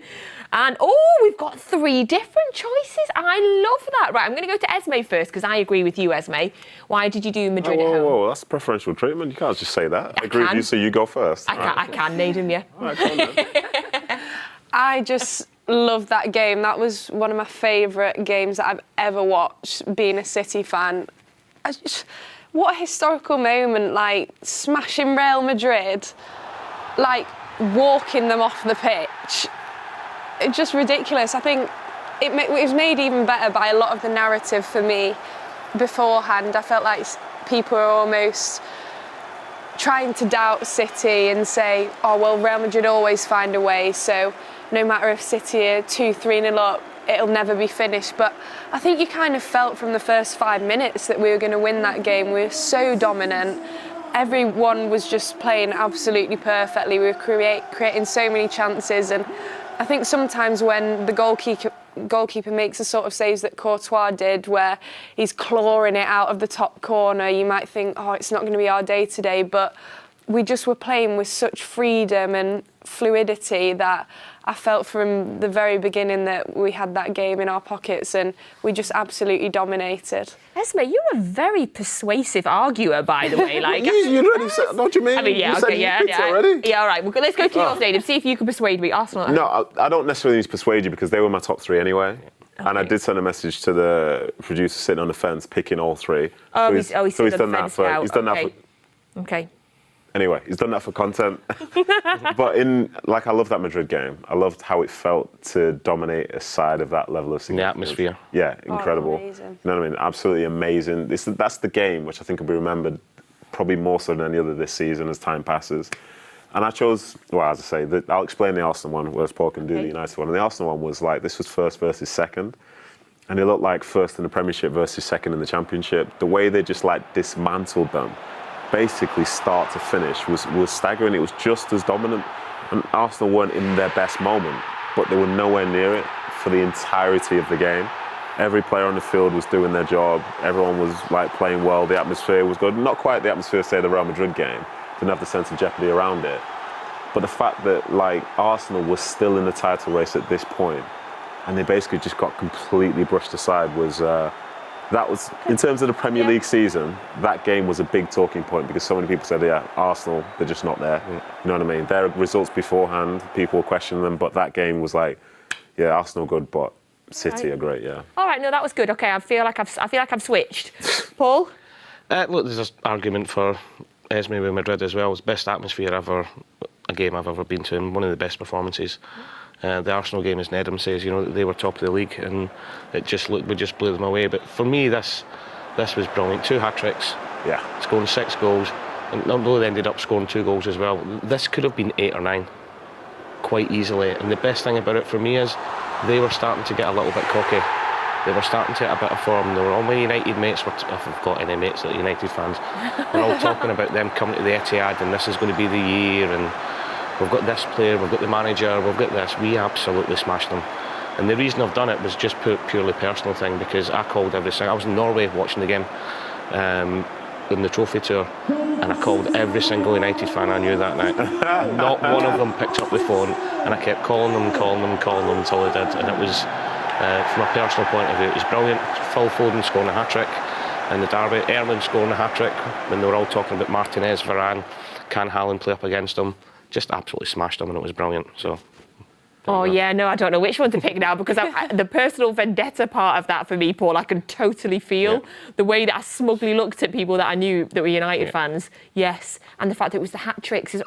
And, we've got 3 different choices. I love that. Right, I'm going to go to Esme first because I agree with you, Esme. Why did you do Madrid at home? Whoa, that's preferential treatment. You can't just say that. I agree with you, so you go first. I can, Nedum, yeah. All right, come on, then. I just loved that game. That was one of my favourite games that I've ever watched, being a City fan. What a historical moment, like smashing Real Madrid, like walking them off the pitch. It's just ridiculous. I think it was made even better by a lot of the narrative for me beforehand. I felt like people were almost trying to doubt City and say, oh, well, Real Madrid always find a way, so no matter if City are 2-3-0 up, it'll never be finished. But I think you kind of felt from the first 5 minutes that we were going to win that game. We were so dominant. Everyone was just playing absolutely perfectly. We were creating so many chances. And I think sometimes when the goalkeeper makes the sort of saves that Courtois did, where he's clawing it out of the top corner, you might think, oh, it's not going to be our day today. But we just were playing with such freedom and fluidity that I felt from the very beginning that we had that game in our pockets and we just absolutely dominated. Esme, you're a very persuasive arguer, by the way. Like you already said, what do you mean? I mean, yeah, you okay, said yeah. already? Yeah, all right. Well, let's go to yours, Nedum. See if you can persuade me. Arsenal. No, I don't necessarily need to persuade you because they were my top 3 anyway. Okay. And I did send a message to the producer sitting on the fence, picking all 3. Oh, he's done that for. He's done that for. Okay. Anyway, he's done that for content. But I love that Madrid game. I loved how it felt to dominate a side of that level of significance. The atmosphere. Yeah, incredible. Amazing. You know what I mean? Absolutely amazing. That's the game which I think will be remembered probably more so than any other this season as time passes. And I chose, well, as I say, I'll explain the Arsenal one, whereas Paul can do the United one. And the Arsenal one was like, this was first versus second. And it looked like first in the Premiership versus second in the Championship. The way they just like dismantled them, basically start to finish, was staggering. It was just as dominant. And Arsenal weren't in their best moment, but they were nowhere near it for the entirety of the game. Every player on the field was doing their job. Everyone was like playing well. The atmosphere was good. Not quite the atmosphere, say, the Real Madrid game. Didn't have the sense of jeopardy around it. But the fact that like Arsenal was still in the title race at this point, and they basically just got completely brushed aside was. That was, in terms of the Premier League season, that game was a big talking point because so many people said, yeah, Arsenal, they're just not there. You know what I mean? Their results beforehand, people were questioning them, but that game was like, yeah, Arsenal good, but City are great, yeah. All right, no, that was good. Okay, I feel like I've switched. Paul? Look, there's an argument for Esme with Madrid as well. It's best atmosphere ever, a game I've ever been to, and one of the best performances. The Arsenal game, as Nedum says, you know, they were top of the league and we just blew them away. But for me, this was brilliant. 2 hat-tricks. Yeah. Scoring 6 goals. And although they ended up scoring 2 goals as well, this could have been 8 or 9 quite easily. And the best thing about it for me is they were starting to get a little bit cocky. They were starting to get a bit of form. They were all my United mates, if I've got any mates that are United fans, we're all talking about them coming to the Etihad and this is going to be the year and we've got this player, we've got the manager, we've got this. We absolutely smashed them. And the reason I've done it was just purely personal thing, because I called every single... I was in Norway watching the game in the trophy tour, and I called every single United fan I knew that night. Not one of them picked up the phone, and I kept calling them until they did. And it was, from a personal point of view, it was brilliant. Phil Foden scoring a hat-trick in the derby, Erling scoring a hat-trick when they were all talking about Martinez, Varane, can Haaland play up against them? Just absolutely smashed them, and it was brilliant. So. Oh yeah, no, I don't know which one to pick now, because the personal vendetta part of that for me, Paul, I can totally feel the way that I smugly looked at people that I knew that were United fans. Yes, and the fact that it was the hat tricks is,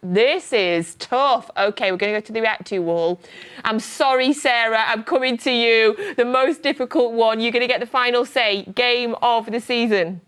this is tough. Okay, we're going to go to the react to wall. I'm sorry, Sarah, I'm coming to you. The most difficult one. You're going to get the final say. Game of the season.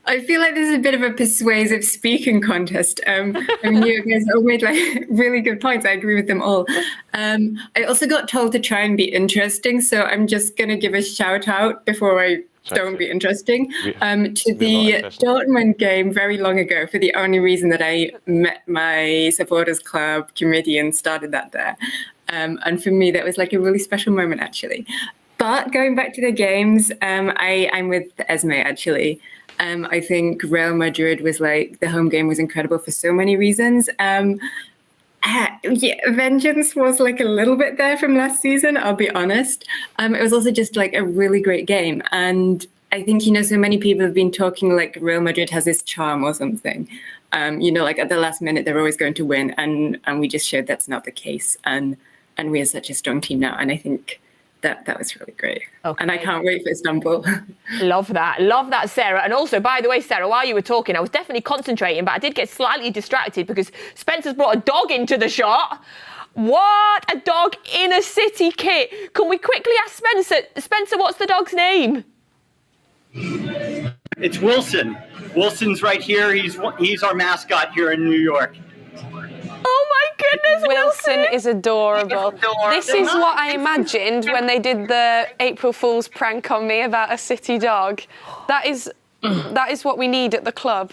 I feel like this is a bit of a persuasive speaking contest. I mean, you guys all made really good points. I agree with them all. I also got told to try and be interesting, so I'm just going to give a shout out before I don't be interesting to the Dortmund game very long ago, for the only reason that I met my supporters club committee and started that there. And for me, that was like a really special moment, actually. But going back to the games, I'm with Esme, actually. I think Real Madrid was the home game was incredible for so many reasons. Vengeance was a little bit there from last season, I'll be honest. It was also just a really great game. And I think, so many people have been talking Real Madrid has this charm or something. At the last minute, they're always going to win. And we just showed that's not the case. And we are such a strong team now. And I think that was really great. Okay. And I can't wait for Istanbul. Love that, Sarah. And also, by the way, Sarah, while you were talking, I was definitely concentrating, but I did get slightly distracted because Spencer's brought a dog into the shot. What? A dog in a City kit. Can we quickly ask Spencer? Spencer, what's the dog's name? It's Wilson. Wilson's right here. He's our mascot here in New York. Oh my goodness, Wilson is adorable. This is what I imagined when they did the April Fool's prank on me about a City dog. That is what we need at the club.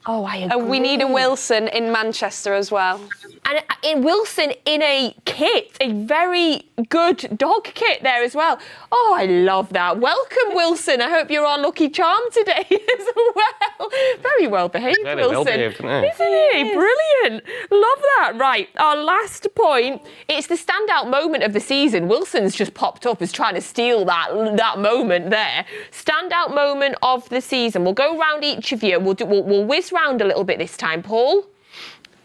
Oh, I agree. We need a Wilson in Manchester as well. And in Wilson in a kit, a very good dog kit there as well. Oh, I love that. Welcome, Wilson. I hope you're our lucky charm today as well. Very well behaved, Very Wilson. Well behaved, isn't he? Brilliant. Love that. Right, our last point. It's the standout moment of the season. Wilson's just popped up as trying to steal that moment there. Standout moment of the season. We'll go round each of you. We'll whiz round a little bit this time, Paul.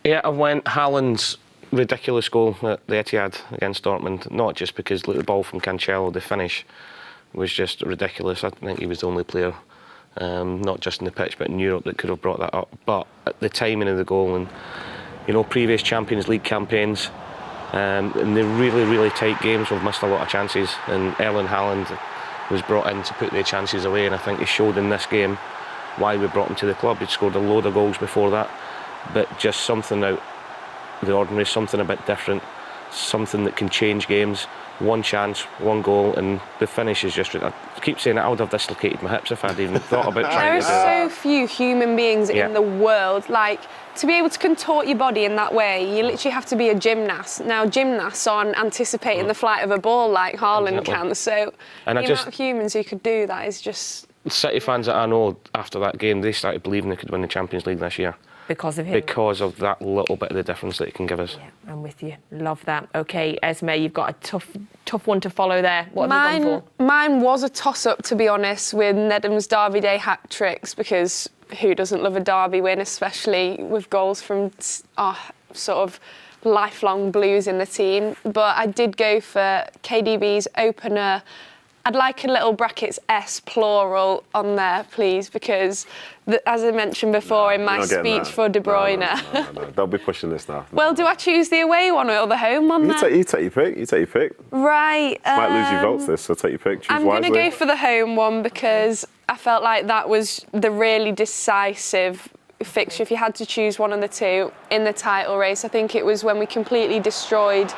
Yeah, I went Haaland's ridiculous goal at the Etihad against Dortmund. Not just because the ball from Cancelo, the finish was just ridiculous. I think he was the only player, not just in the pitch but in Europe, that could have brought that up. But at the timing of the goal and previous Champions League campaigns, in the really, really tight games, we've missed a lot of chances. And Erling Haaland was brought in to put the chances away, and I think he showed in this game why we brought him to the club. He'd scored a load of goals before that, but just something out the ordinary, something a bit different, something that can change games. One chance, one goal, and the finish is just... I keep saying it, I would have dislocated my hips if I'd even thought about trying to do that. There are so few human beings in the world, to be able to contort your body in that way, you literally have to be a gymnast. Now, gymnasts aren't anticipating the flight of a ball like Haaland can, so and the amount of humans who could do that is just... City fans that I know after that game, they started believing they could win the Champions League this year. Because of him? Because of that little bit of the difference that he can give us. Yeah, I'm with you. Love that. OK, Esme, you've got a tough one to follow there. What have you gone for? Mine was a toss-up, to be honest, with Nedum's Derby Day hat-tricks, because who doesn't love a Derby win, especially with goals from our sort of lifelong Blues in the team. But I did go for KDB's opener. I'd like a little brackets S plural on there, please, because as I mentioned before in my speech for De Bruyne. No. Don't be pushing this now. Well, do I choose the away one or the home one then? You take your pick. Right. Might lose your votes this, so take your pick. Choose I'm wisely. going to go for the home one because I felt like that was the really decisive fixture, if you had to choose one of the two in the title race, I think it was when we completely destroyed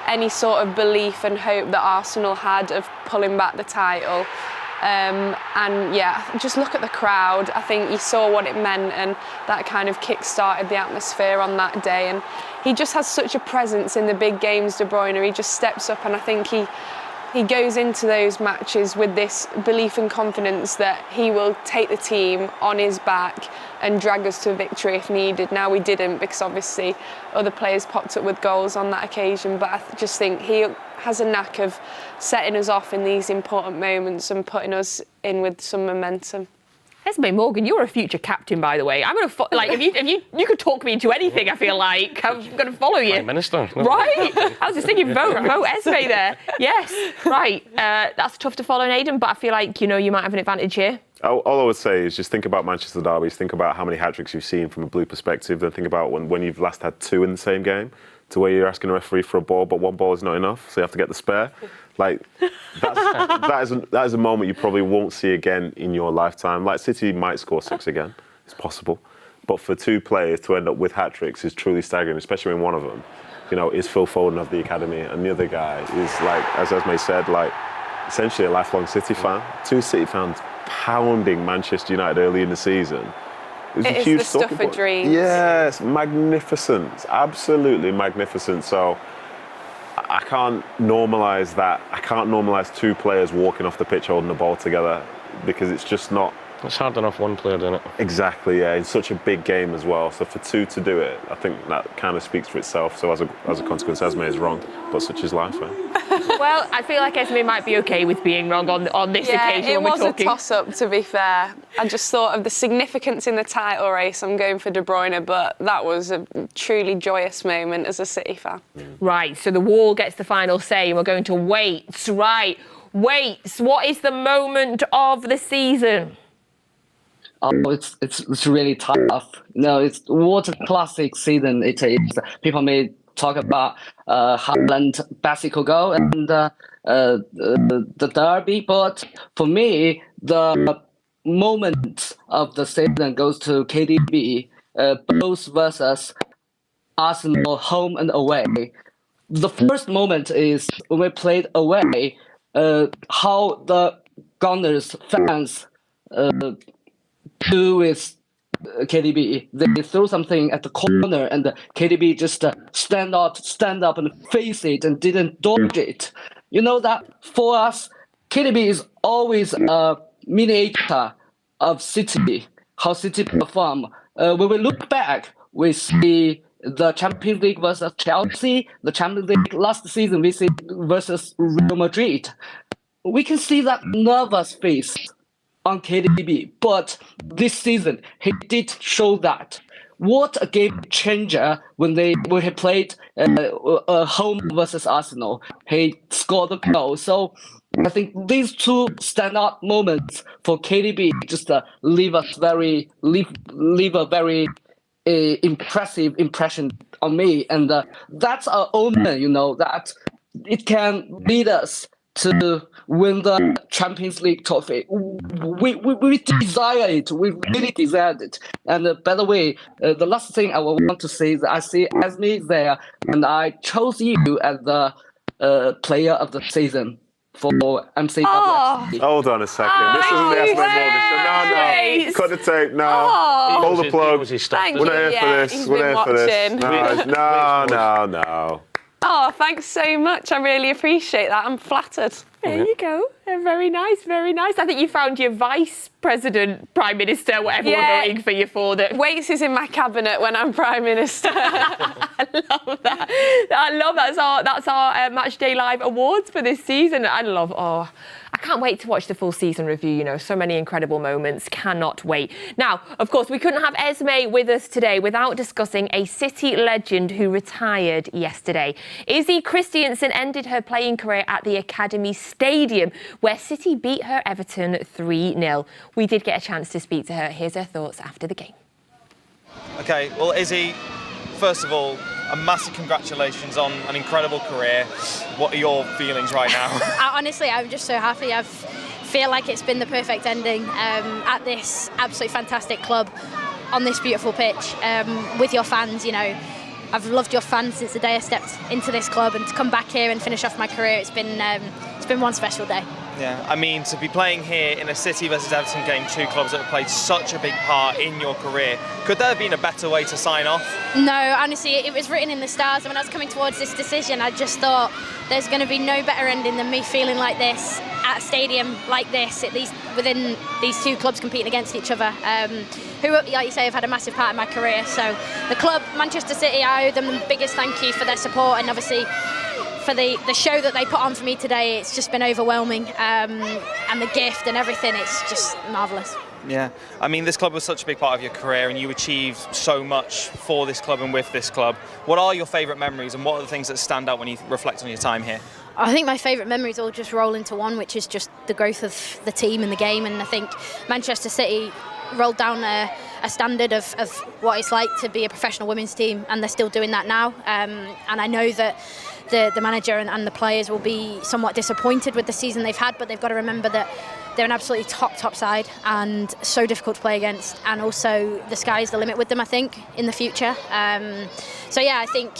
any sort of belief and hope that Arsenal had of pulling back the title. And yeah, just look at the crowd. I think you saw what it meant, and that kind of kick-started the atmosphere on that day. And he just has such a presence in the big games, De Bruyne. He just steps up, and I think he goes into those matches with this belief and confidence that he will take the team on his back and drag us to victory if needed. Now, we didn't, because obviously other players popped up with goals on that occasion, but I just think he has a knack of setting us off in these important moments and putting us in with some momentum. Esme Morgan, you're a future captain, by the way. I'm going to if you could talk me into anything, I feel like I'm going to follow you. Prime Minister. Right? I was just thinking, vote Esme there. Yes, right. That's tough to follow, Nedum, but I feel like, you might have an advantage here. All I would say is just think about Manchester derbies, think about how many hat-tricks you've seen from a blue perspective, then think about when you've last had 2 in the same game, to where you're asking a referee for a ball, but 1 ball is not enough, so you have to get the spare. Like, that is a moment you probably won't see again in your lifetime. Like, City might score 6 again, it's possible. But for 2 players to end up with hat-tricks is truly staggering, especially when one of them, is Phil Foden of the academy, and the other guy is, like, as Esme said, like, essentially a lifelong City fan. 2 City fans pounding Manchester United early in the season. It is the stuff of dreams. Yes, magnificent, absolutely magnificent. So I can't normalise that. I can't normalise 2 players walking off the pitch holding the ball together, because it's just not. It's hard enough one player doing it. Exactly, yeah, in such a big game as well. So for 2 to do it, I think that kind of speaks for itself. So as a consequence, Esme is wrong, but such is life. Well, I feel like Esme might be okay with being wrong on this occasion when we're talking. It was a toss-up, to be fair. I just thought of the significance in the title race. I'm going for De Bruyne, but that was a truly joyous moment as a City fan. Right, so the wall gets the final say, and we're going to Waits. Right, Waits, what is the moment of the season? Oh, it's really tough. It's what a classic season it is. People may talk about Haaland bicycle goal and the derby, but for me, the moment of the season goes to KDB, both versus Arsenal, home and away. The first moment is when we played away, how the Gunners fans do with KDB. They throw something at the corner, and KDB just stand up and face it and didn't dodge it. You know that for us, KDB is always a miniature of City, how City perform. When we look back, we see the Champions League versus Chelsea, the Champions League last season we see versus Real Madrid. We can see that nervous face on KDB, but this season he did show that. What a game changer when he played home versus Arsenal. He scored the goal. So I think these 2 standout moments for KDB just leave a very impressive impression on me, and that's our omen. That it can lead us to win the Champions League trophy. We desire it. We really desired it. And by the way, the last thing I want to say is that I see Esme there, and I chose you as the player of the season for MCWFC. Hold on a second. This isn't the Esme Morgan show. No. Cut the tape. No. Pull the plug. We're not here for this. We're here for this. No. Oh, thanks so much. I really appreciate that. I'm flattered. There you go. Very nice, very nice. I think you found your vice president, prime minister, whatever we're voting for you for. Waits is in my cabinet when I'm prime minister. I love that. That's our Matchday Live awards for this season. I can't wait to watch the full season review. So many incredible moments. Cannot wait. Now, of course, we couldn't have Esme with us today without discussing a City legend who retired yesterday. Izzy Christiansen ended her playing career at the Academy Stadium, where City beat her Everton 3-0. We did get a chance to speak to her. Here's her thoughts after the game. OK, well, Izzy, first of all, a massive congratulations on an incredible career. What are your feelings right now? Honestly, I'm just so happy. I feel like it's been the perfect ending at this absolutely fantastic club. on this beautiful pitch with your fans. You know, I've loved your fans since the day I stepped into this club, and to come back here and finish off my career, it's been one special day. Yeah, I mean, to be playing here in a City versus Everton game, two clubs that have played such a big part in your career, could there have been a better way to sign off? No, honestly, it was written in the stars. And when I was coming towards this decision, I just thought there's going to be no better ending than me feeling like this at a stadium like this, within these two clubs competing against each other, who, like you say, have had a massive part in my career. So the club, Manchester City, I owe them the biggest thank you for their support, and obviously for the show that they put on for me today. It's just been overwhelming, and the gift and everything, it's just marvellous. Yeah, I mean, this club was such a big part of your career, and you achieved so much for this club and with this club. What are your favourite memories, and what are the things that stand out when you reflect on your time here? I think my favourite memories all just roll into one, which is just the growth of the team and the game. And I think Manchester City rolled down a standard of what it's like to be a professional women's team, and they're still doing that now. And I know that the manager and the players will be somewhat disappointed with the season they've had, but they've got to remember that they're an absolutely top side and so difficult to play against, and also the sky's the limit with them, I think, in the future. So yeah, I think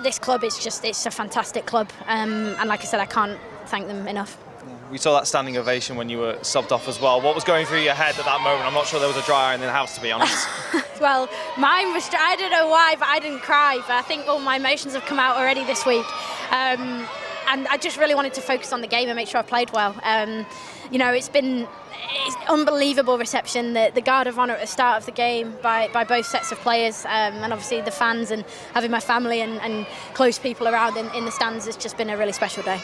this club is it's a fantastic club, and like I said, I can't thank them enough. We saw that standing ovation when you were subbed off as well. What was going through your head at that moment? I'm not sure there was a dry iron in the house, to be honest. Well, mine was, I don't know why, but I didn't cry. But I think all my emotions have come out already this week. And I just really wanted to focus on the game and make sure I played well. You know, it's unbelievable reception, the guard of honour at the start of the game by both sets of players, and obviously the fans, and having my family and close people around in the stands has just been a really special day.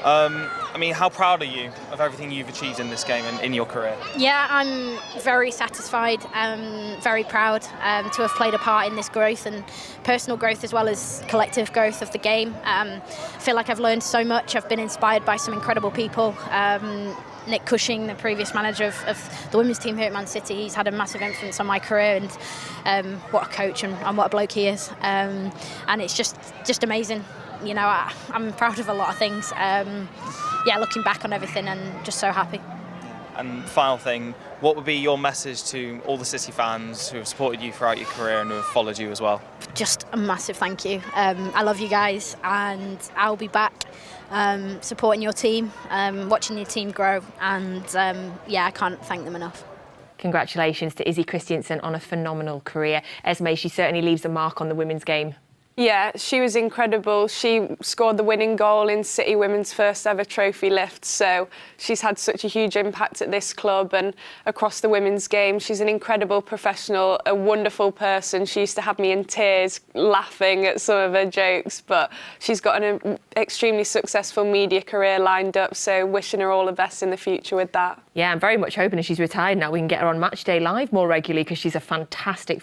I mean, how proud are you of everything you've achieved in this game and in your career? Yeah, I'm very satisfied, very proud to have played a part in this growth, and personal growth as well as collective growth of the game. I feel like I've learned so much. I've been inspired by some incredible people. Nick Cushing, the previous manager of the women's team here at Man City, he's had a massive influence on my career, and what a coach and what a bloke he is. And it's just amazing. You know, I'm proud of a lot of things. Yeah, looking back on everything and just so happy. And final thing, what would be your message to all the City fans who have supported you throughout your career and who have followed you as well? Just a massive thank you. I love you guys, and I'll be back supporting your team, watching your team grow, and yeah, I can't thank them enough. Congratulations to Izzy Christiansen on a phenomenal career. Esme, she certainly leaves a mark on the women's game. Yeah, she was incredible. She scored the winning goal in City Women's first ever trophy lift, so she's had such a huge impact at this club and across the women's game. She's an incredible professional, a wonderful person. She used to have me in tears laughing at some of her jokes, but she's got an extremely successful media career lined up, so wishing her all the best in the future with that. Yeah, I'm very much hoping as she's retired now we can get her on Matchday Live more regularly, because she's a fantastic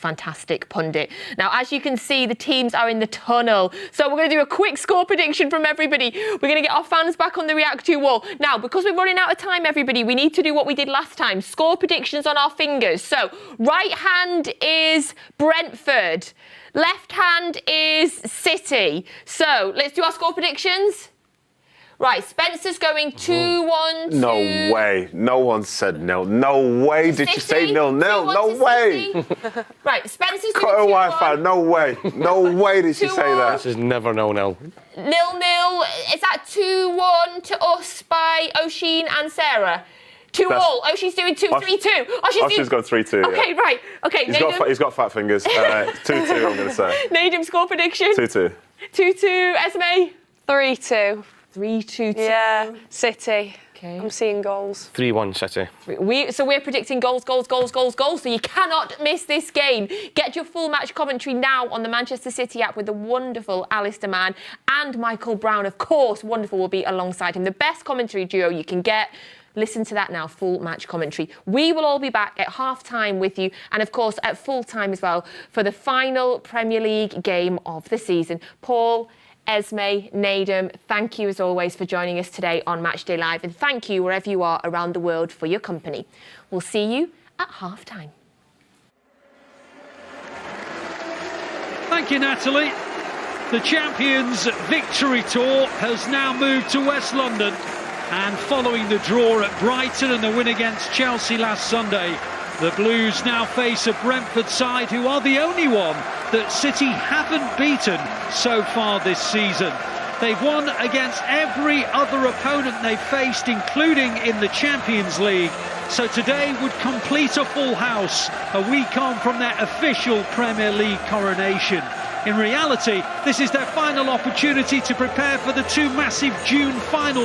pundit. Now, as you can see, the teams are in the tunnel. So we're going to do a quick score prediction from everybody. We're going to get our fans back on the React To wall. Now, because we're running out of time, everybody, we need to do what we did last time. Score predictions on our fingers. So, right hand is Brentford. Left hand is City. So, let's do our score predictions. Right, Spencer's going 2-1 to... No way. No one said nil. No way did you say 0-0. No way. Right, Spencer's Cut doing 2-1. Wi-Fi. No way. No way did she say that. This is never 0-0. 0-0. Is that 2-1 to us by Oisin and Sarah? 2-all. Oh, she's doing 2-3-2. Oh, she's got 3-2. Okay, yeah. right. Okay, He's got fat fingers. 2-2, I'm going to say. Nedum, score prediction. 2-2. 2-2. Esme? 3-2. 3-2. Yeah, City. Okay. I'm seeing goals. 3-1 City. We're predicting goals. So you cannot miss this game. Get your full match commentary now on the Manchester City app with the wonderful Alistair Mann and Michael Brown. Of course, wonderful will be alongside him. The best commentary duo you can get. Listen to that now, full match commentary. We will all be back at half-time with you, and of course at full-time as well for the final Premier League game of the season. Paul, Esme, Nedum, thank you as always for joining us today on Matchday Live, and thank you wherever you are around the world for your company. We'll see you at half-time. Thank you, Natalie. The Champions Victory Tour has now moved to West London, and following the draw at Brighton and the win against Chelsea last Sunday, The Blues now face a Brentford side who are the only one that City haven't beaten so far this season. They've won against every other opponent they've faced, including in the Champions League. So today would complete a full house, a week on from their official Premier League coronation. In reality, this is their final opportunity to prepare for the two massive June finals.